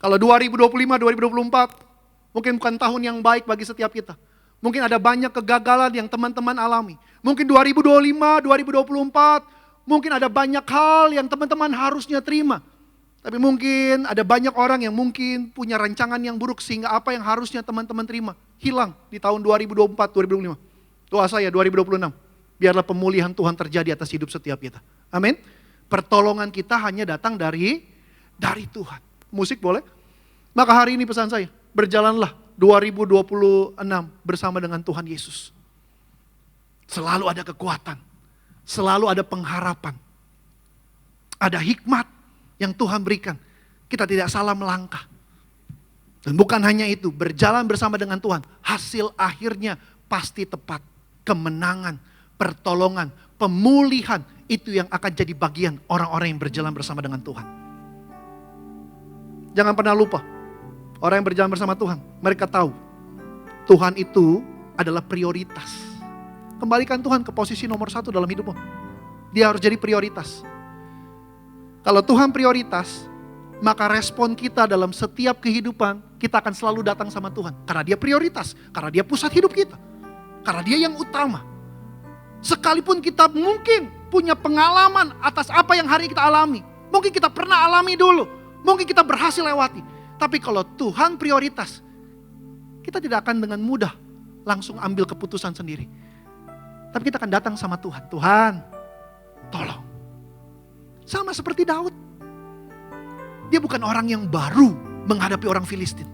Kalau 2025, 2024, mungkin bukan tahun yang baik bagi setiap kita. Mungkin ada banyak kegagalan yang teman-teman alami. Mungkin 2025, 2024, mungkin ada banyak hal yang teman-teman harusnya terima. Tapi mungkin ada banyak orang yang mungkin punya rancangan yang buruk sehingga apa yang harusnya teman-teman terima hilang di tahun 2024, 2025. Doa saya 2026, biarlah pemulihan Tuhan terjadi atas hidup setiap kita. Amin. Pertolongan kita hanya datang dari Tuhan. Musik boleh? Maka hari ini pesan saya, berjalanlah 2026 bersama dengan Tuhan Yesus. Selalu ada kekuatan, selalu ada pengharapan. Ada hikmat yang Tuhan berikan. Kita tidak salah melangkah. Dan bukan hanya itu, berjalan bersama dengan Tuhan, hasil akhirnya pasti tepat. Kemenangan, pertolongan, pemulihan, itu yang akan jadi bagian orang-orang yang berjalan bersama dengan Tuhan. Jangan pernah lupa, orang yang berjalan bersama Tuhan, mereka tahu Tuhan itu adalah prioritas. Kembalikan Tuhan ke posisi nomor 1 dalam hidupmu. Dia harus jadi prioritas. Kalau Tuhan prioritas, maka respon kita dalam setiap kehidupan, kita akan selalu datang sama Tuhan. Karena dia prioritas, karena dia pusat hidup kita. Karena dia yang utama. Sekalipun kita mungkin punya pengalaman atas apa yang hari kita alami. Mungkin kita pernah alami dulu. Mungkin kita berhasil lewati. Tapi kalau Tuhan prioritas, kita tidak akan dengan mudah langsung ambil keputusan sendiri. Tapi kita akan datang sama Tuhan. Tuhan, tolong. Sama seperti Daud. Dia bukan orang yang baru menghadapi orang Filistin.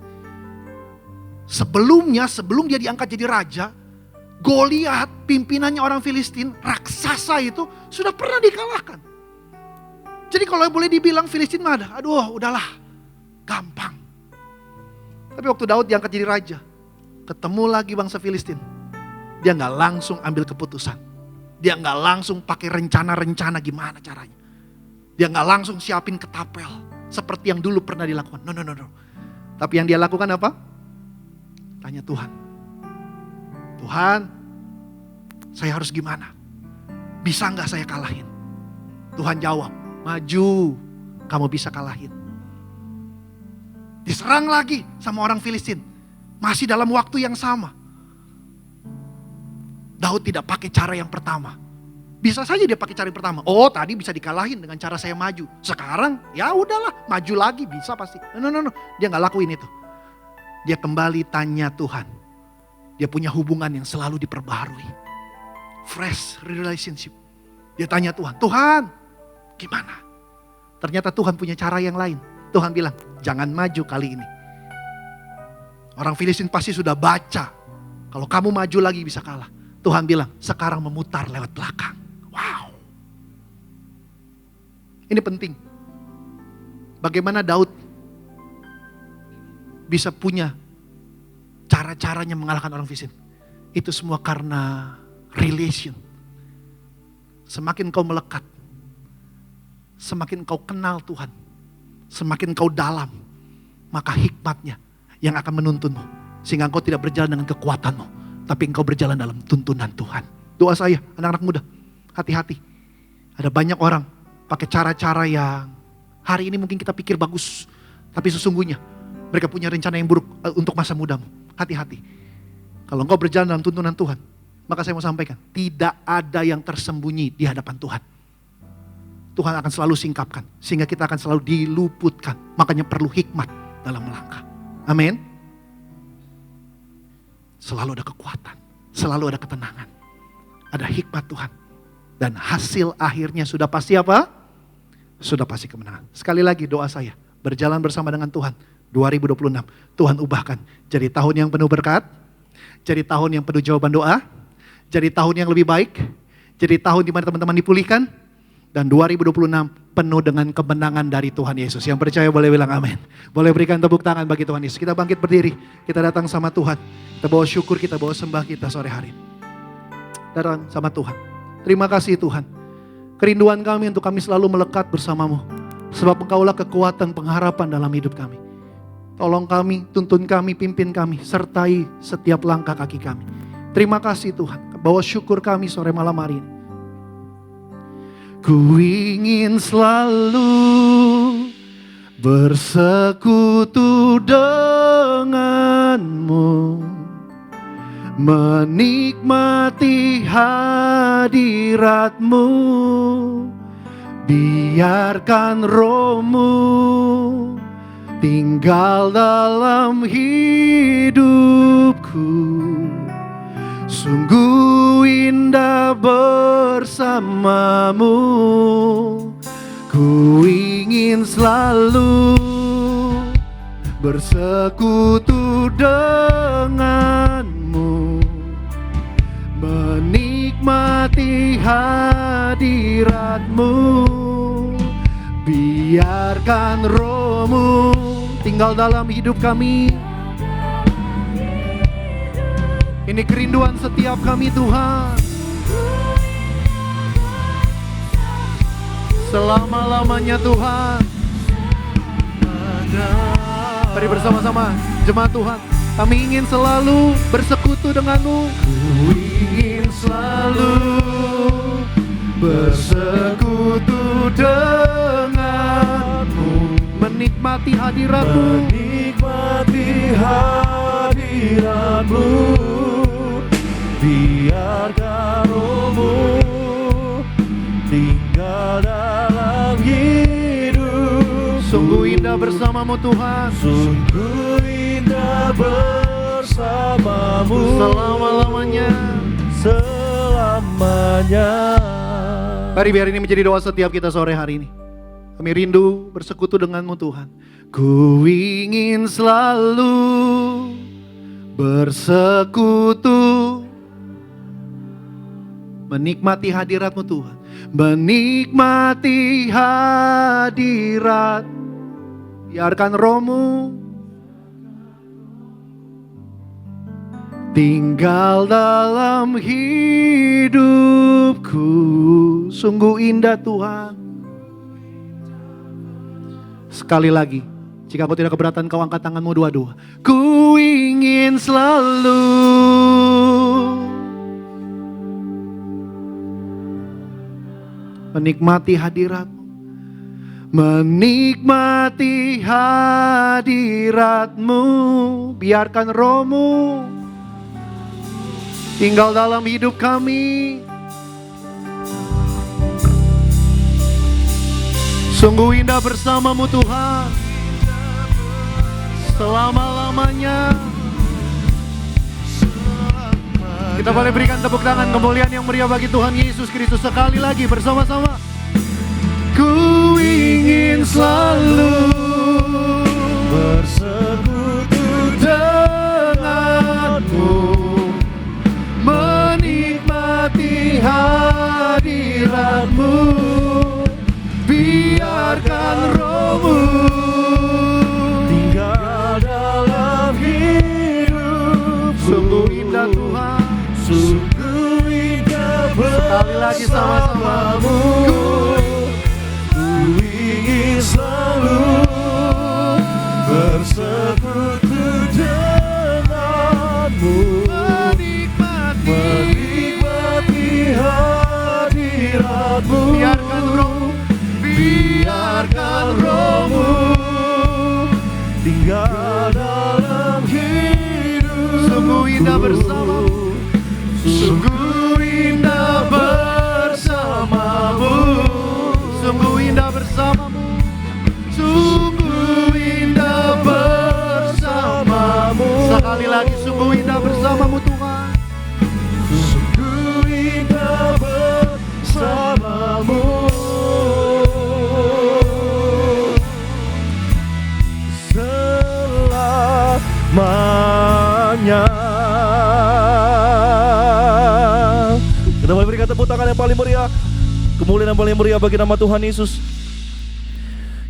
Sebelumnya, sebelum dia diangkat jadi raja, Goliat, pimpinannya orang Filistin, raksasa itu sudah pernah dikalahkan. Jadi kalau boleh dibilang Filistin mah ada, aduh udahlah, gampang. Tapi waktu Daud diangkat jadi raja, ketemu lagi bangsa Filistin, dia gak langsung ambil keputusan. Dia gak langsung pakai rencana-rencana gimana caranya. Dia gak langsung siapin ketapel seperti yang dulu pernah dilakukan. No. Tapi yang dia lakukan apa? Tanya Tuhan. Tuhan, saya harus gimana? Bisa gak saya kalahin? Tuhan jawab, maju, kamu bisa kalahin. Diserang lagi sama orang Filistin. Masih dalam waktu yang sama. Daud tidak pakai cara yang pertama. Bisa saja dia pakai cara yang pertama. Oh, tadi bisa dikalahin dengan cara saya maju. Sekarang ya udahlah, maju lagi bisa pasti. No. Dia nggak lakuin itu. Dia kembali tanya Tuhan. Dia punya hubungan yang selalu diperbaharui. Fresh relationship. Dia tanya Tuhan, Tuhan, gimana? Ternyata Tuhan punya cara yang lain. Tuhan bilang, jangan maju kali ini. Orang Filistin pasti sudah baca. Kalau kamu maju lagi bisa kalah. Tuhan bilang, sekarang memutar lewat belakang. Wow. Ini penting. Bagaimana Daud bisa punya cara-caranya mengalahkan orang Filistin. Itu semua karena relation. Semakin kau melekat, semakin kau kenal Tuhan, semakin kau dalam, maka hikmatnya yang akan menuntunmu. Sehingga engkau tidak berjalan dengan kekuatanmu, tapi engkau berjalan dalam tuntunan Tuhan. Doa saya, anak-anak muda, hati-hati. Ada banyak orang pakai cara-cara yang hari ini mungkin kita pikir bagus, tapi sesungguhnya mereka punya rencana yang buruk untuk masa mudamu. Hati-hati. Kalau engkau berjalan dalam tuntunan Tuhan, maka saya mau sampaikan, tidak ada yang tersembunyi di hadapan Tuhan. Tuhan akan selalu singkapkan, sehingga kita akan selalu diluputkan. Makanya perlu hikmat dalam melangkah. Amin. selalu ada kekuatan, selalu ada ketenangan. Ada hikmat Tuhan. Dan hasil akhirnya sudah pasti apa? Sudah pasti kemenangan. Sekali lagi doa saya, berjalan bersama dengan Tuhan. 2026, Tuhan ubahkan jadi tahun yang penuh berkat, jadi tahun yang penuh jawaban doa, jadi tahun yang lebih baik, jadi tahun di mana teman-teman dipulihkan, dan 2026 penuh dengan kemenangan dari Tuhan Yesus. Yang percaya boleh bilang amin. Boleh berikan tepuk tangan bagi Tuhan Yesus. Kita bangkit berdiri, kita datang sama Tuhan. Kita bawa syukur, kita bawa sembah kita sore hari ini. Datang sama Tuhan. Terima kasih Tuhan. Kerinduan kami untuk kami selalu melekat bersamamu. Sebab Engkaulah kekuatan pengharapan dalam hidup kami. Tolong kami, tuntun kami, pimpin kami, sertai setiap langkah kaki kami. Terima kasih Tuhan. Bawa syukur kami sore malam hari ini. Ku ingin selalu bersekutu denganmu, menikmati hadiratmu, biarkan rohmu tinggal dalam hidupku. Sungguh indah bersamamu. Ku ingin selalu bersekutu denganmu, menikmati hadiratmu, biarkan rohmu tinggal dalam hidup kami. Ini kerinduan setiap kami Tuhan. Selama-lamanya Tuhan. Mari bersama-sama jemaat Tuhan. Kami ingin selalu bersekutu denganmu. Ku ingin selalu bersekutu denganmu, menikmati hadiratmu, Menikmati hadiratmu, biarkan rohmu tinggal dalam hidup. Sungguh indah bersamamu Tuhan. Sungguh indah bersamamu Selama-lamanya. Selamanya. Mari biar ini menjadi doa setiap kita sore hari ini. Kami rindu bersekutu denganmu Tuhan. Ku ingin selalu bersekutu, menikmati hadiratmu Tuhan, menikmati hadirat, biarkan rohmu tinggal dalam hidupku. Sungguh indah Tuhan. Sekali lagi, jika kau tidak keberatan, kau angkat tanganmu dua-dua. Ku ingin selalu menikmati hadiratmu, menikmati hadiratmu, biarkan rohmu tinggal dalam hidup kami. Sungguh indah bersamamu Tuhan, selama-lamanya. Kita boleh berikan tepuk tangan kemuliaan yang meriah bagi Tuhan Yesus Kristus sekali lagi bersama-sama. Ku ingin selalu bersekutu denganmu, menikmati hadiratmu, biarkan rohmu Tinggal dalam hidup. sungguh indah Tuhan. Sungguh indah Sekali lagi sama-sama. Ku ingin selalu bersekutu denganmu, menikmati hadiratmu, biarkan rohmu tinggal dalam hidup. sungguh indah bersamamu, sungguh indah bersamamu, sungguh indah bersamamu, sungguh indah bersamamu. Sekali lagi, sungguh indah bersamamu. namamu Tuhan. Ku ingkar bersamamu selamanya. Kita boleh berikan tepuk tangan yang paling meriah, kemuliaan yang paling meriah bagi nama Tuhan Yesus.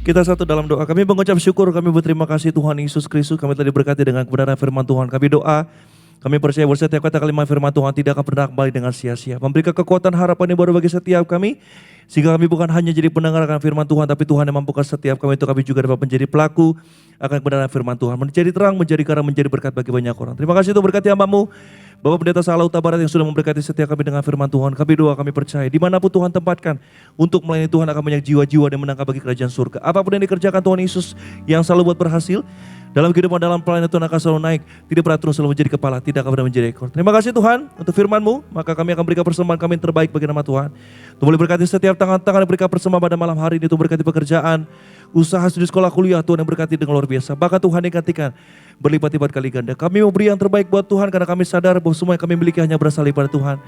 Kita satu dalam doa. Kami mengucap syukur, kami berterima kasih Tuhan Yesus Kristus. Kami telah diberkati dengan kebenaran firman Tuhan. Kami doa, kami percaya bahwa setiap kata kalimat firman Tuhan tidak akan pernah kembali dengan sia-sia. Memberikan kekuatan harapan yang baru bagi setiap kami. Sehingga kami bukan hanya jadi pendengar akan firman Tuhan, tapi Tuhan yang mampukan setiap kami itu kami juga dapat menjadi pelaku akan kebenaran firman Tuhan. Menjadi terang, menjadi garam, menjadi berkat bagi banyak orang. Terima kasih Tuhan berkati hamba-Mu, Bapak Pendeta Salah Huta Barat yang sudah memberkati setiap kami dengan firman Tuhan. Kami doa, kami percaya dimanapun Tuhan tempatkan untuk melayani Tuhan akan banyak jiwa-jiwa dan menangkap bagi kerajaan surga. Apapun yang dikerjakan Tuhan Yesus yang selalu buat berhasil dalam kehidupan, dalam pelayanan Tuhan akan selalu naik. Tidak pernah turun, selalu menjadi kepala, tidak akan pernah menjadi ekor. Terima kasih Tuhan untuk firman-Mu. Maka kami akan berikan persembahan kami yang terbaik bagi nama Tuhan. Tuhan boleh berkati setiap tangan-tangan yang berikan persembahan pada malam hari ini. Tuhan berkati pekerjaan, usaha, studi, sekolah, kuliah. Tuhan yang berkati dengan luar biasa. Bahkan Tuhan yang gantikan berlipat-lipat kali ganda. Kami mau beri yang terbaik buat Tuhan karena kami sadar bahwa semua yang kami miliki hanya berasal daripada Tuhan.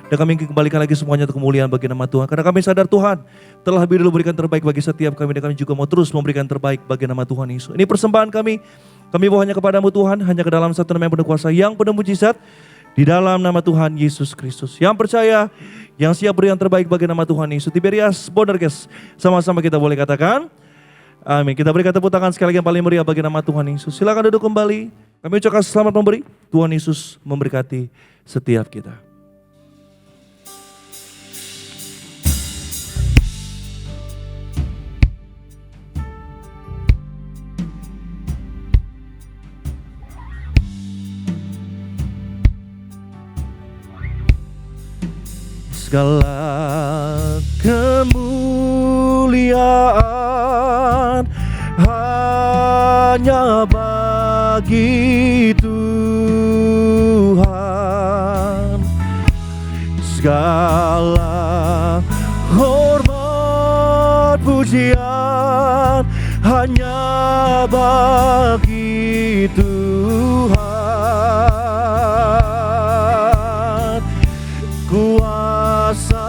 Dan kami ingin kembalikan lagi semuanya untuk kemuliaan bagi nama Tuhan. Karena kami sadar Tuhan telah lebih dulu berikan terbaik bagi setiap kami. Dan kami juga mau terus memberikan terbaik bagi nama Tuhan Yesus. Ini persembahan kami. Kami bawa hanya kepadamu Tuhan, hanya ke dalam satu nama yang penuh kuasa, yang penuh mujizat, di dalam nama Tuhan Yesus Kristus. Yang percaya, yang siap beri yang terbaik bagi nama Tuhan Yesus. Tiberias Bonerges, sama-sama kita boleh katakan, amin. Kita berikan tepuk tangan sekali lagi yang paling meriah bagi nama Tuhan Yesus. Silakan duduk kembali. Kami ucapkan selamat memberi. Tuhan Yesus memberkati setiap kita. Segala kemuliaan hanya bagi Tuhan. Segala hormat pujian hanya bagi Tuhan. Kuasa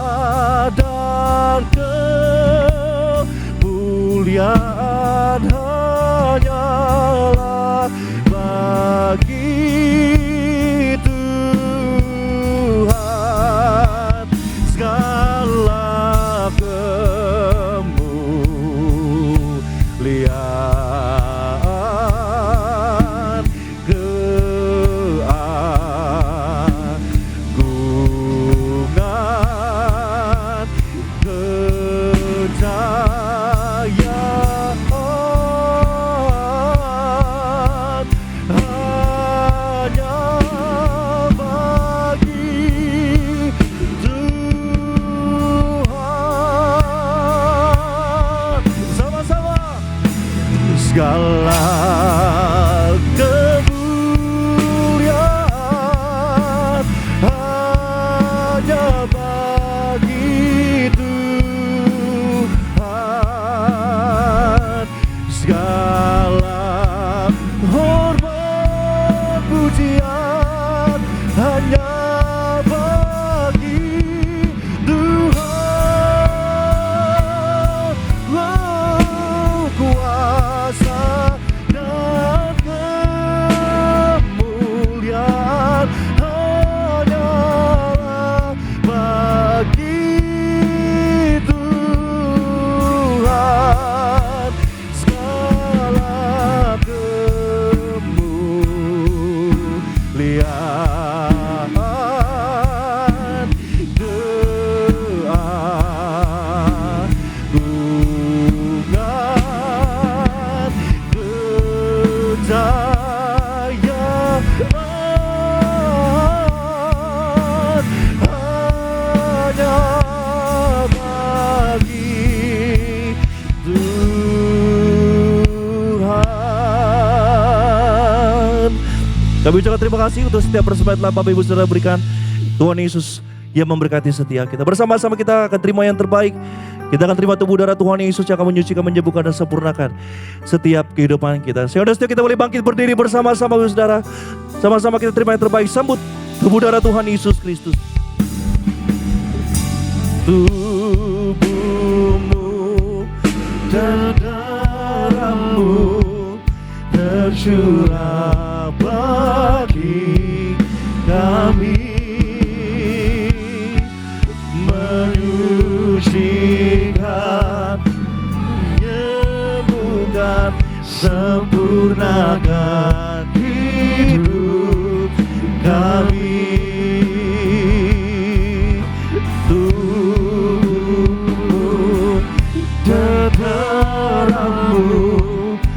dan kemuliaan hanyalah bagi Tuhan. Segala kemuliaan, keagungan, kejayaan hanya bagi Tuhan. Sama-sama. Segala kemuliaan hanya bagi Tuhan. Segala hormat pujian hanya bagi Tuhan. Oh, kuasa dan kemuliaan hanyalah bagi Tuhan. Segala kemuliaan, keagungan, kejayaan hanya bagi Tuhan. Kami ucapkan terima kasih untuk setiap persembahan telah Bapak Ibu Saudara berikan. Tuhan Yesus yang memberkati setiap kita. Bersama-sama kita akan terima yang terbaik. Kita akan terima tubuh darah Tuhan Yesus yang akan menyucikan, menyembuhkan dan sempurnakan setiap kehidupan kita. Sehingga setiap kita boleh bangkit berdiri bersama-sama saudara. Sama-sama kita terima yang terbaik. Sambut tubuh darah Tuhan Yesus Kristus. Tubuhmu dan darahmu tercurah bagi kami, menyucikan, menyembuhkan, sempurnakan hidup kami. Tubuhmu dan darahmu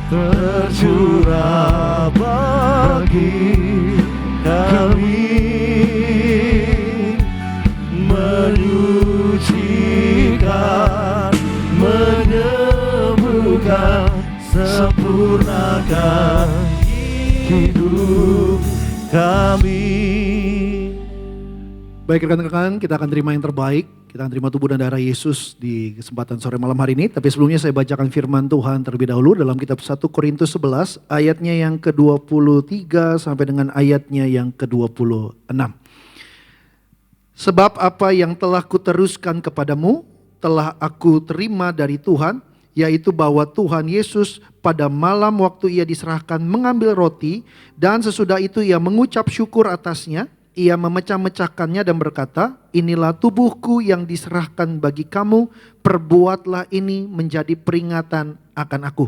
tercurah bagi kami, menyucikan, menyembuhkan, sempurnakan hidup kami. Baik rekan-rekan, kita akan terima yang terbaik. Kita akan terima tubuh dan darah Yesus di kesempatan sore malam hari ini. Tapi sebelumnya saya bacakan firman Tuhan terlebih dahulu dalam kitab 1 Korintus 11 ayatnya yang ke-23 sampai dengan ayatnya yang ke-26. Sebab apa yang telah kuteruskan kepadamu telah aku terima dari Tuhan, yaitu bahwa Tuhan Yesus pada malam waktu ia diserahkan mengambil roti, dan sesudah itu ia mengucap syukur atasnya. Ia memecah-mecahkannya dan berkata, inilah tubuhku yang diserahkan bagi kamu, perbuatlah ini menjadi peringatan akan aku.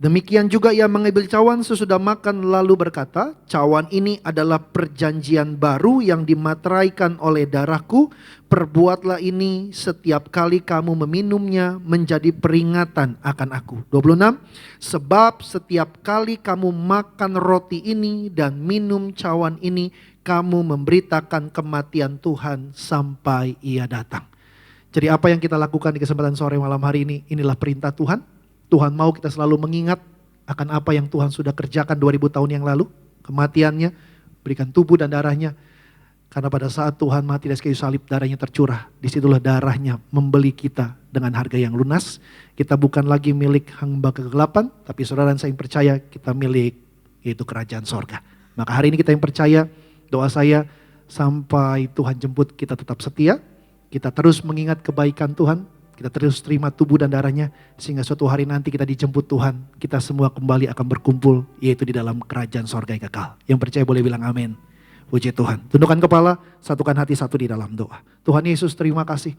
Demikian juga ia mengambil cawan sesudah makan lalu berkata, cawan ini adalah perjanjian baru yang dimateraikan oleh darahku, perbuatlah ini setiap kali kamu meminumnya menjadi peringatan akan aku. 26, sebab setiap kali kamu makan roti ini dan minum cawan ini, kamu memberitakan kematian Tuhan sampai ia datang. Jadi apa yang kita lakukan di kesempatan sore malam hari ini, inilah perintah Tuhan. Tuhan mau kita selalu mengingat akan apa yang Tuhan sudah kerjakan 2000 tahun yang lalu. Kematiannya, berikan tubuh dan darahnya. Karena pada saat Tuhan mati di kayu salib, darahnya tercurah. Disitulah darahnya membeli kita dengan harga yang lunas. Kita bukan lagi milik hamba kegelapan, tapi saudara dan saya yang percaya kita milik, yaitu kerajaan sorga. Maka hari ini kita yang percaya, doa saya sampai Tuhan jemput kita tetap setia, kita terus mengingat kebaikan Tuhan, kita terus terima tubuh dan darahnya, sehingga suatu hari nanti kita dijemput Tuhan, kita semua kembali akan berkumpul, yaitu di dalam kerajaan sorga yang kekal. Yang percaya boleh bilang amin. Puji Tuhan. Tundukkan kepala, satukan hati satu di dalam doa. Tuhan Yesus, terima kasih.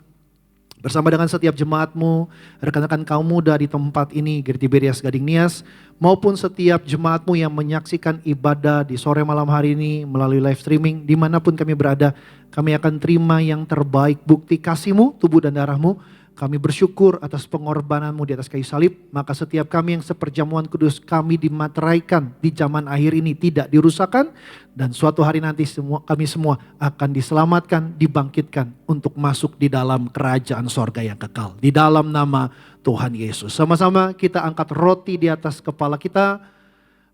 Bersama dengan setiap jemaatmu, rekan-rekan kaum muda di tempat ini, Gereja Tiberias Gading Nias, maupun setiap jemaatmu yang menyaksikan ibadah di sore malam hari ini melalui live streaming, dimanapun kami berada, kami akan terima yang terbaik bukti kasih-Mu, tubuh dan darah-Mu. Kami bersyukur atas pengorbanan-Mu di atas kayu salib, maka setiap kami yang seperjamuan kudus kami dimateraikan di zaman akhir ini tidak dirusakkan, dan suatu hari nanti kami semua akan diselamatkan, dibangkitkan untuk masuk di dalam kerajaan sorga yang kekal. Di dalam nama Tuhan Yesus. Sama-sama kita angkat roti di atas kepala kita.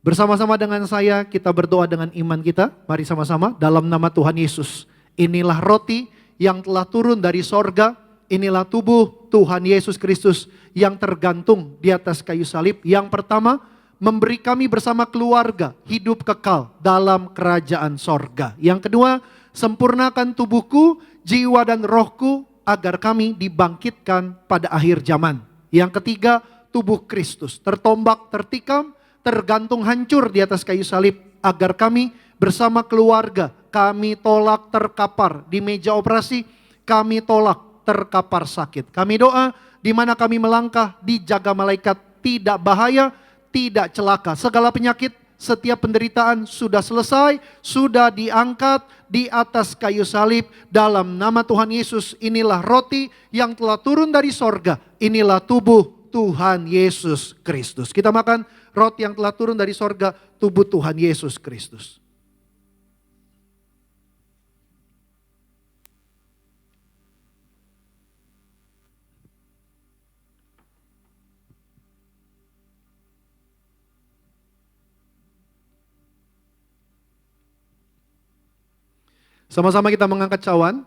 Bersama-sama dengan saya kita berdoa dengan iman kita. Mari sama-sama dalam nama Tuhan Yesus. Inilah roti yang telah turun dari sorga. Inilah tubuh Tuhan Yesus Kristus yang tergantung di atas kayu salib. Yang pertama, memberi kami bersama keluarga hidup kekal dalam kerajaan sorga. Yang kedua, sempurnakan tubuhku, jiwa dan rohku agar kami dibangkitkan pada akhir zaman. Yang ketiga, tubuh Kristus tertombak, tertikam, tergantung hancur di atas kayu salib agar kami bersama keluarga, kami tolak terkapar di meja operasi, kami tolak terkapar sakit. Kami doa di mana kami melangkah dijaga malaikat, tidak bahaya, tidak celaka. Segala penyakit, setiap penderitaan sudah selesai, sudah diangkat di atas kayu salib. Dalam nama Tuhan Yesus, inilah roti yang telah turun dari sorga. Inilah tubuh Tuhan Yesus Kristus. Kita makan roti yang telah turun dari sorga, tubuh Tuhan Yesus Kristus. Sama-sama kita mengangkat cawan.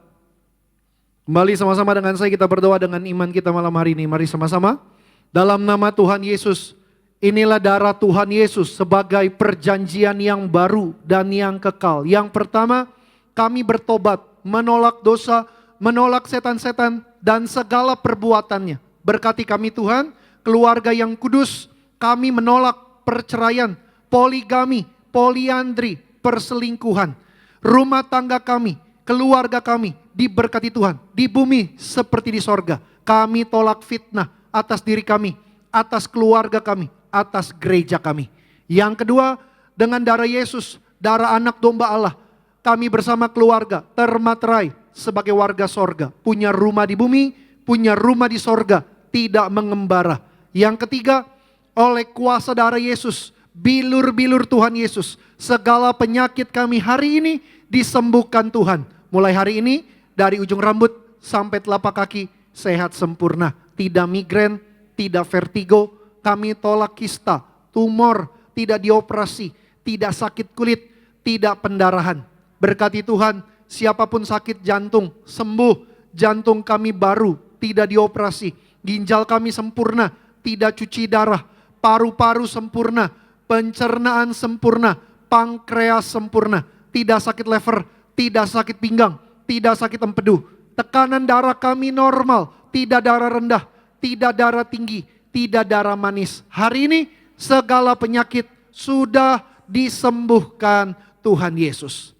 Kembali sama-sama dengan saya kita berdoa dengan iman kita malam hari ini. Mari sama-sama. Dalam nama Tuhan Yesus, inilah darah Tuhan Yesus sebagai perjanjian yang baru dan yang kekal. Yang pertama, kami bertobat, menolak dosa, menolak setan-setan dan segala perbuatannya. Berkati kami Tuhan, keluarga yang kudus, kami menolak perceraian, poligami, poliandri, perselingkuhan. Rumah tangga kami, keluarga kami diberkati Tuhan, di bumi seperti di sorga. Kami tolak fitnah atas diri kami, atas keluarga kami, atas gereja kami. Yang kedua, dengan darah Yesus, darah anak domba Allah, kami bersama keluarga termaterai sebagai warga sorga. Punya rumah di bumi, punya rumah di sorga, tidak mengembara. Yang ketiga, oleh kuasa darah Yesus, bilur-bilur Tuhan Yesus, segala penyakit kami hari ini disembuhkan Tuhan. Mulai hari ini, dari ujung rambut sampai telapak kaki, sehat sempurna. Tidak migrain, tidak vertigo, kami tolak kista, tumor, tidak dioperasi, tidak sakit kulit, tidak pendarahan. Berkati Tuhan, siapapun sakit jantung, sembuh. Jantung kami baru, tidak dioperasi. Ginjal kami sempurna, tidak cuci darah. Paru-paru sempurna, pencernaan sempurna, pankreas sempurna. Tidak sakit lever, tidak sakit pinggang, tidak sakit empedu. Tekanan darah kami normal, tidak darah rendah, tidak darah tinggi, tidak darah manis. Hari ini segala penyakit sudah disembuhkan Tuhan Yesus.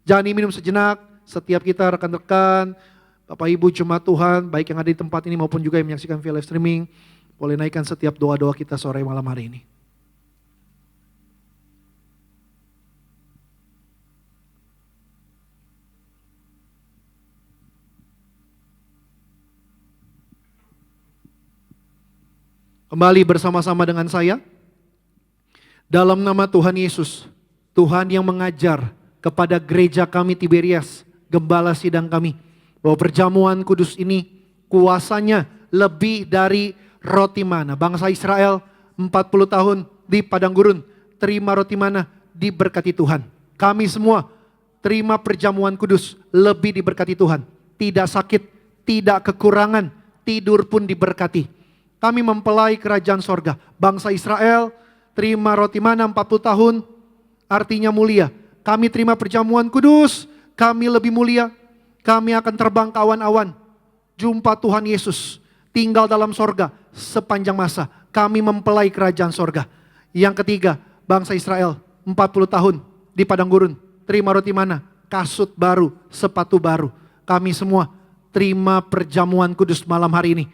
Jangan diminum sejenak, setiap kita rekan-rekan, Bapak Ibu jemaat Tuhan, baik yang ada di tempat ini maupun juga yang menyaksikan via live streaming, boleh naikkan setiap doa-doa kita sore malam hari ini. Kembali bersama-sama dengan saya. Dalam nama Tuhan Yesus, Tuhan yang mengajar kepada gereja kami Tiberias, gembala sidang kami, bahwa perjamuan kudus ini kuasanya lebih dari roti mana. Bangsa Israel 40 tahun di padang gurun, terima roti mana, diberkati Tuhan. Kami semua terima perjamuan kudus, lebih diberkati Tuhan. Tidak sakit, tidak kekurangan, tidur pun diberkati. Kami mempelai kerajaan sorga. Bangsa Israel terima roti mana 40 tahun, artinya mulia. Kami terima perjamuan kudus, kami lebih mulia. Kami akan terbang ke awan-awan, jumpa Tuhan Yesus, tinggal dalam sorga sepanjang masa. Kami mempelai kerajaan sorga. Yang ketiga, bangsa Israel 40 tahun di padang gurun, terima roti mana, kasut baru, sepatu baru. Kami semua terima perjamuan kudus malam hari ini.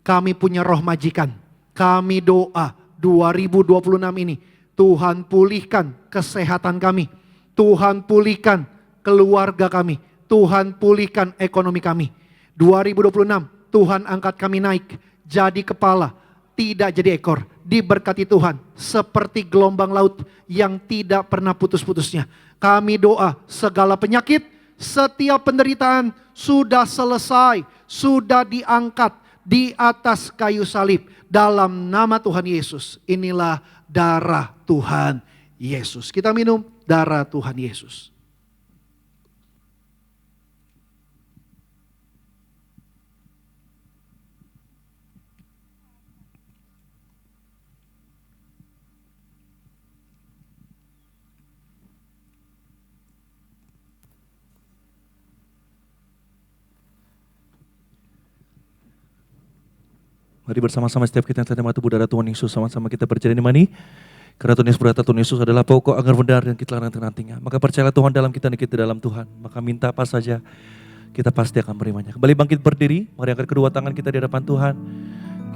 Kami punya roh majikan. Kami doa 2026 ini, Tuhan pulihkan kesehatan kami. Tuhan pulihkan keluarga kami. Tuhan pulihkan ekonomi kami. 2026 Tuhan angkat kami naik jadi kepala, tidak jadi ekor. Diberkati Tuhan seperti gelombang laut yang tidak pernah putus-putusnya. Kami doa segala penyakit, setiap penderitaan sudah selesai, sudah diangkat di atas kayu salib. Dalam nama Tuhan Yesus, inilah darah Tuhan Yesus. Kita minum darah Tuhan Yesus. Mari bersama-sama setiap kita yang telah tubuh darah Tuhan Yesus, sama-sama kita percaya imani. Karena Tuhan Yesus berkata, Tuhan Yesus adalah pokok agar benar dan kita nanti-nantinya. Maka percayalah Tuhan dalam kita dan kita dalam Tuhan. Maka minta apa saja, kita pasti akan menerimanya. Kembali bangkit berdiri, mari angkat kedua tangan kita di hadapan Tuhan.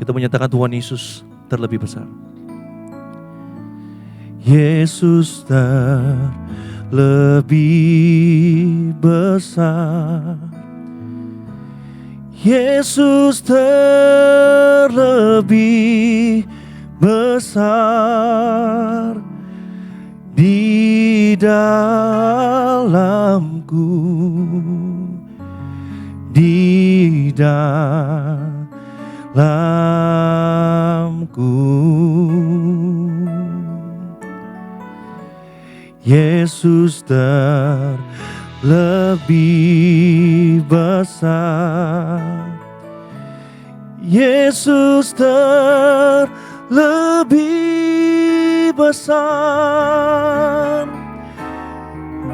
Kita menyatakan Tuhan Yesus terlebih besar. Yesus terlebih besar. Yesus terlebih besar di dalamku, di dalamku. Yesus terlebih lebih besar. Yesus terlebih besar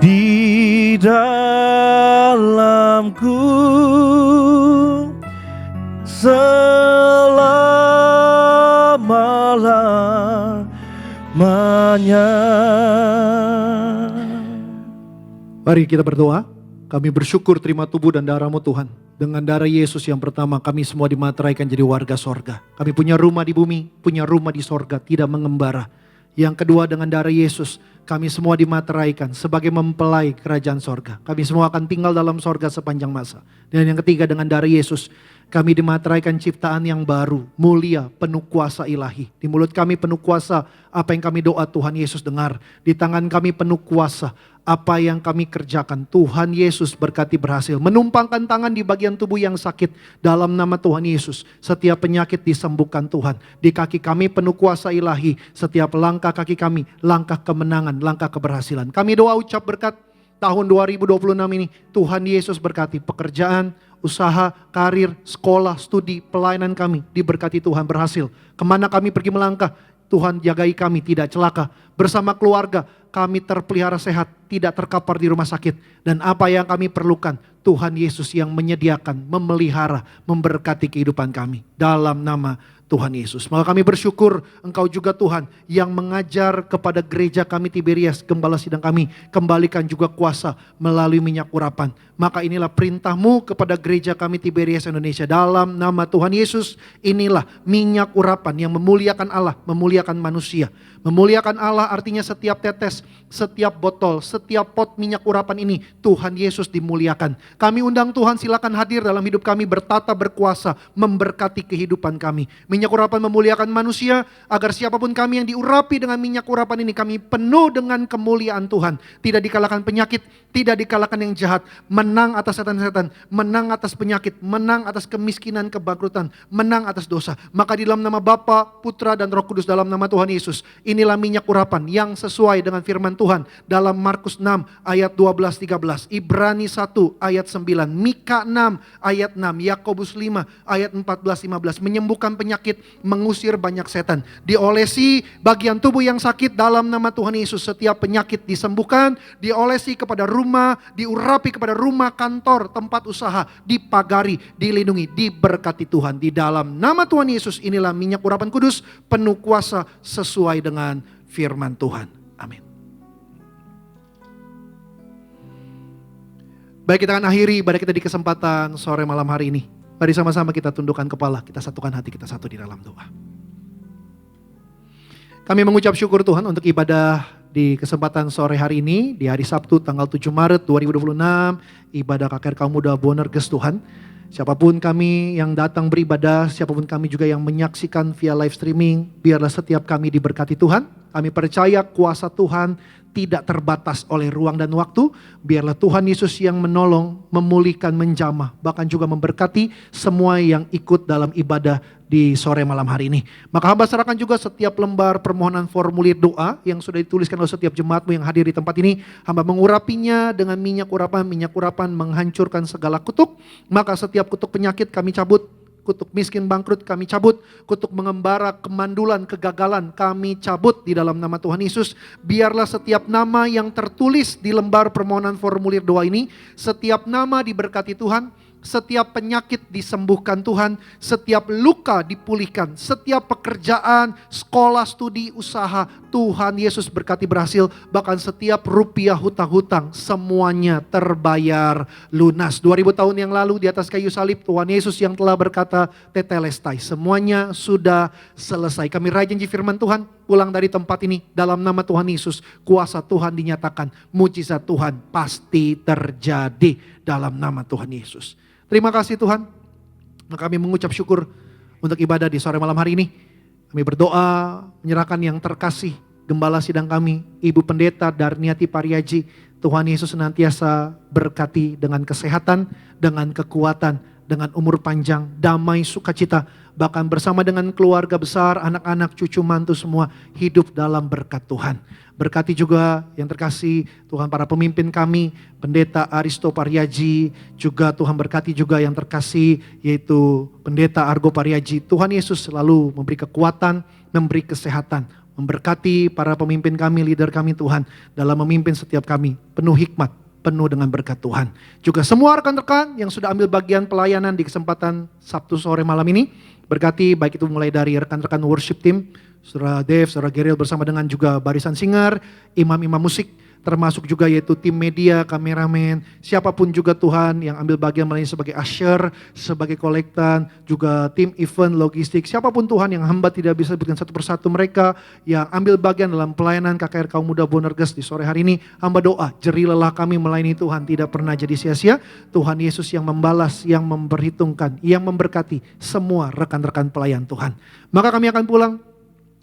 di dalamku selama-lamanya. Mari kita berdoa. Kami bersyukur terima tubuh dan darah-Mu Tuhan. Dengan darah Yesus yang pertama kami semua dimateraikan jadi warga sorga. Kami punya rumah di bumi, punya rumah di sorga, tidak mengembara. Yang kedua dengan darah Yesus kami semua dimateraikan sebagai mempelai kerajaan sorga. Kami semua akan tinggal dalam sorga sepanjang masa. Dan yang ketiga dengan darah Yesus kami dimateraikan ciptaan yang baru, mulia, penuh kuasa ilahi. Di mulut kami penuh kuasa apa yang kami doa Tuhan Yesus dengar. Di tangan kami penuh kuasa apa yang kami kerjakan. Tuhan Yesus berkati berhasil. Menumpangkan tangan di bagian tubuh yang sakit dalam nama Tuhan Yesus. Setiap penyakit disembuhkan Tuhan. Di kaki kami penuh kuasa ilahi. Setiap langkah kaki kami, langkah kemenangan, langkah keberhasilan. Kami doa ucap berkat tahun 2026 ini. Tuhan Yesus berkati pekerjaan, usaha, karir, sekolah, studi, pelayanan kami diberkati Tuhan berhasil. Kemana kami pergi melangkah, Tuhan jagai kami tidak celaka. Bersama keluarga kami terpelihara sehat, tidak terkapar di rumah sakit. Dan apa yang kami perlukan, Tuhan Yesus yang menyediakan, memelihara, memberkati kehidupan kami. Dalam nama Tuhan Yesus. Maka kami bersyukur Engkau juga Tuhan yang mengajar kepada gereja kami Tiberias, gembala sidang kami, kembalikan juga kuasa melalui minyak urapan. Maka inilah perintah-Mu kepada gereja kami Tiberias Indonesia. Dalam nama Tuhan Yesus, inilah minyak urapan yang memuliakan Allah, memuliakan manusia. Memuliakan Allah artinya setiap tetes, setiap botol, setiap pot minyak urapan ini Tuhan Yesus dimuliakan. Kami undang Tuhan silakan hadir dalam hidup kami, bertata berkuasa, memberkati kehidupan kami. Minyak urapan memuliakan manusia agar siapapun kami yang diurapi dengan minyak urapan ini kami penuh dengan kemuliaan Tuhan. Tidak dikalahkan penyakit, tidak dikalahkan yang jahat, menang atas setan-setan, menang atas penyakit, menang atas kemiskinan, kebangkrutan, menang atas dosa. Maka di dalam nama Bapa, Putra dan Roh Kudus dalam nama Tuhan Yesus, inilah minyak urapan yang sesuai dengan firman Tuhan dalam Markus 6 ayat 12-13, Ibrani 1 ayat 9, Mika 6 ayat 6, Yakobus 5 ayat 14-15, menyembuhkan penyakit, mengusir banyak setan. Diolesi bagian tubuh yang sakit dalam nama Tuhan Yesus, setiap penyakit disembuhkan, diolesi kepada rumah, diurapi kepada rumah, kantor, tempat usaha, dipagari, dilindungi, diberkati Tuhan. Di dalam nama Tuhan Yesus inilah minyak urapan kudus, penuh kuasa sesuai dengan firman Tuhan. Amin. Baik, kita akan akhiri ibadah kita di kesempatan sore malam hari ini. Mari sama-sama kita tundukkan kepala, kita satukan hati kita satu di dalam doa. Kami mengucap syukur Tuhan untuk ibadah di kesempatan sore hari ini, di hari Sabtu tanggal 7 Maret 2026, ibadah KKR Kaum Muda Bonerges Tuhan. Siapapun kami yang datang beribadah, siapapun kami juga yang menyaksikan via live streaming, biarlah setiap kami diberkati Tuhan. Kami percaya kuasa Tuhan tidak terbatas oleh ruang dan waktu. Biarlah Tuhan Yesus yang menolong, memulihkan, menjamah, bahkan juga memberkati semua yang ikut dalam ibadah di sore malam hari ini. Maka hamba serahkan juga setiap lembar permohonan formulir doa yang sudah dituliskan oleh setiap jemaatmu yang hadir di tempat ini. Hamba mengurapinya dengan minyak urapan menghancurkan segala kutuk. Maka setiap kutuk penyakit kami cabut. Kutuk miskin bangkrut kami cabut, kutuk mengembara, kemandulan, kegagalan kami cabut di dalam nama Tuhan Yesus. Biarlah setiap nama yang tertulis di lembar permohonan formulir doa ini, setiap nama diberkati Tuhan, setiap penyakit disembuhkan Tuhan, setiap luka dipulihkan, setiap pekerjaan, sekolah, studi, usaha, Tuhan Yesus berkati berhasil, bahkan setiap rupiah hutang-hutang semuanya terbayar lunas. 2000 tahun yang lalu di atas kayu salib Tuhan Yesus yang telah berkata tetelestai, semuanya sudah selesai. Kami raih janji firman Tuhan, pulang dari tempat ini dalam nama Tuhan Yesus, kuasa Tuhan dinyatakan, mujizat Tuhan pasti terjadi dalam nama Tuhan Yesus. Terima kasih Tuhan. Kami mengucap syukur untuk ibadah di sore malam hari ini. Kami berdoa menyerahkan yang terkasih gembala sidang kami, Ibu Pendeta Darniati Pariaji. Tuhan Yesus senantiasa berkati dengan kesehatan, dengan kekuatan, dengan umur panjang, damai, sukacita, bahkan bersama dengan keluarga besar, anak-anak, cucu, mantu semua hidup dalam berkat Tuhan. Berkati juga yang terkasih Tuhan para pemimpin kami, Pendeta Aristo Pariaji, juga Tuhan berkati juga yang terkasih yaitu Pendeta Argo Pariaji. Tuhan Yesus selalu memberi kekuatan, memberi kesehatan, memberkati para pemimpin kami, leader kami Tuhan dalam memimpin setiap kami, penuh hikmat, penuh dengan berkat Tuhan. Juga semua rekan-rekan yang sudah ambil bagian pelayanan di kesempatan Sabtu sore malam ini, berkati baik itu mulai dari rekan-rekan worship team, Saudara Dev, Saudara Geril bersama dengan juga barisan singer, imam-imam musik, termasuk juga yaitu tim media, kameramen, siapapun juga Tuhan yang ambil bagian melayani sebagai usher, sebagai kolektan, juga tim event, logistik, siapapun Tuhan yang hamba tidak bisa sebutkan satu persatu mereka yang ambil bagian dalam pelayanan KKR Kaum Muda Bonerges di sore hari ini, hamba doa, jerih lelah kami melayani Tuhan tidak pernah jadi sia-sia. Tuhan Yesus yang membalas, yang memperhitungkan, yang memberkati semua rekan-rekan pelayan Tuhan. Maka kami akan pulang,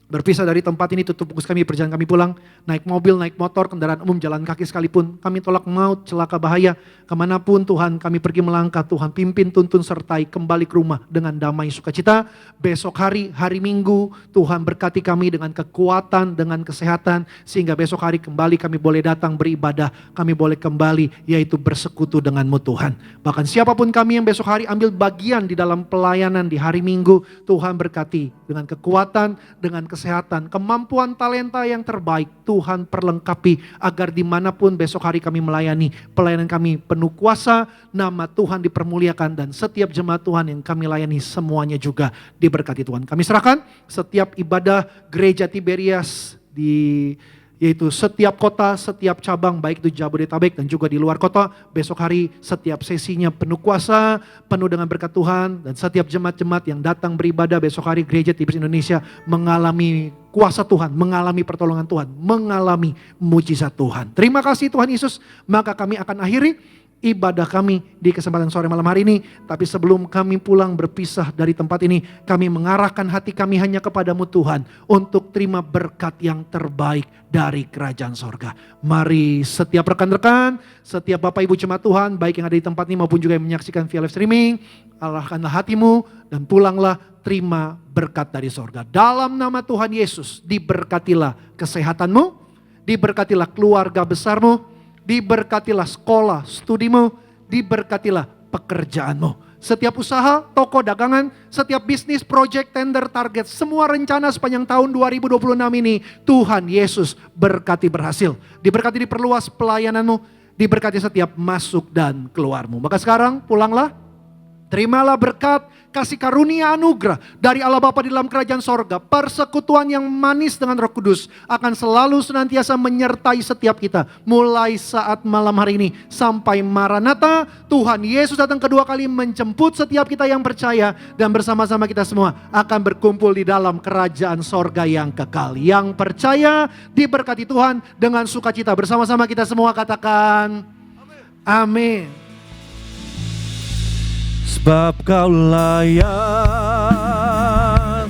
berpisah dari tempat ini, tutup fokus kami, perjalanan kami pulang, naik mobil, naik motor, kendaraan umum, jalan kaki sekalipun, kami tolak maut, celaka bahaya, kemanapun Tuhan kami pergi melangkah, Tuhan pimpin, tuntun, sertai, kembali ke rumah dengan damai sukacita. Besok hari, hari Minggu, Tuhan berkati kami dengan kekuatan, dengan kesehatan, sehingga besok hari kembali kami boleh datang beribadah, kami boleh kembali yaitu bersekutu denganmu Tuhan. Bahkan siapapun kami yang besok hari ambil bagian di dalam pelayanan di hari Minggu, Tuhan berkati dengan kekuatan, dengan kesehatan, kemampuan, talenta yang terbaik Tuhan perlengkapi agar dimanapun besok hari kami melayani, pelayanan kami penuh kuasa, nama Tuhan dipermuliakan dan setiap jemaat Tuhan yang kami layani semuanya juga diberkati Tuhan. Kami serahkan setiap ibadah gereja Tiberias di yaitu setiap kota, setiap cabang, baik itu Jabodetabek dan juga di luar kota. Besok hari setiap sesinya penuh kuasa, penuh dengan berkat Tuhan. Dan setiap jemaat-jemaat yang datang beribadah besok hari Gereja Tiberias Indonesia mengalami kuasa Tuhan, mengalami pertolongan Tuhan, mengalami mujizat Tuhan. Terima kasih Tuhan Yesus. Maka kami akan akhiri ibadah kami di kesempatan sore malam hari ini. Tapi sebelum kami pulang berpisah dari tempat ini, kami mengarahkan hati kami hanya kepadamu Tuhan, untuk terima berkat yang terbaik dari kerajaan sorga. Mari setiap rekan-rekan, setiap Bapak Ibu jemaat Tuhan, baik yang ada di tempat ini maupun juga yang menyaksikan via live streaming, arahkanlah hatimu dan pulanglah terima berkat dari sorga. Dalam nama Tuhan Yesus, diberkatilah kesehatanmu, diberkatilah keluarga besarmu, diberkatilah sekolah, studimu, diberkatilah pekerjaanmu. Setiap usaha, toko, dagangan, setiap bisnis, proyek, tender, target, semua rencana sepanjang tahun 2026 ini, Tuhan Yesus berkati berhasil. Diberkati diperluas pelayananmu, diberkati setiap masuk dan keluarmu. Maka sekarang pulanglah, terimalah berkat, kasih karunia anugerah dari Allah Bapa di dalam kerajaan sorga. Persekutuan yang manis dengan Roh Kudus akan selalu senantiasa menyertai setiap kita. Mulai saat malam hari ini sampai Maranatha, Tuhan Yesus datang kedua kali menjemput setiap kita yang percaya. Dan bersama-sama kita semua akan berkumpul di dalam kerajaan sorga yang kekal. Yang percaya diberkati Tuhan dengan sukacita. Bersama-sama kita semua katakan amin. Sebab kau layak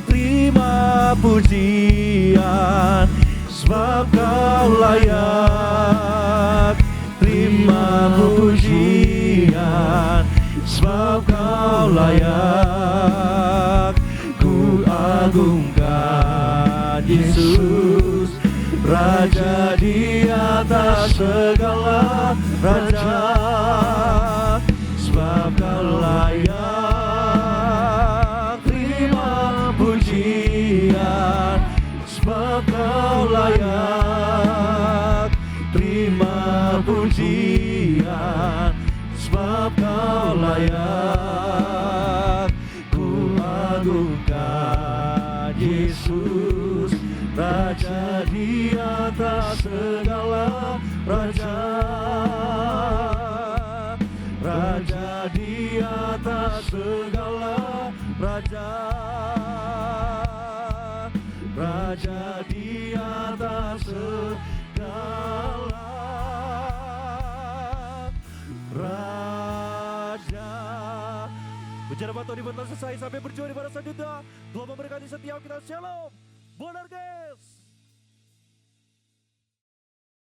terima pujian, sebab kau layak terima pujian, sebab kau layak ku agungkan Yesus, Raja di atas segala raja. Sebab kau layak terima pujian, sebab kau layak terima pujian, sebab kau layak ku agungkan Yesus, Raja di atas segala raja. Raja di atas segala raja, Raja di atas segala raja. Bicara batu di selesai sampai berjuang di pada selanjutnya. Tuhan memberkati setiap kita. Shalom, Bonerges.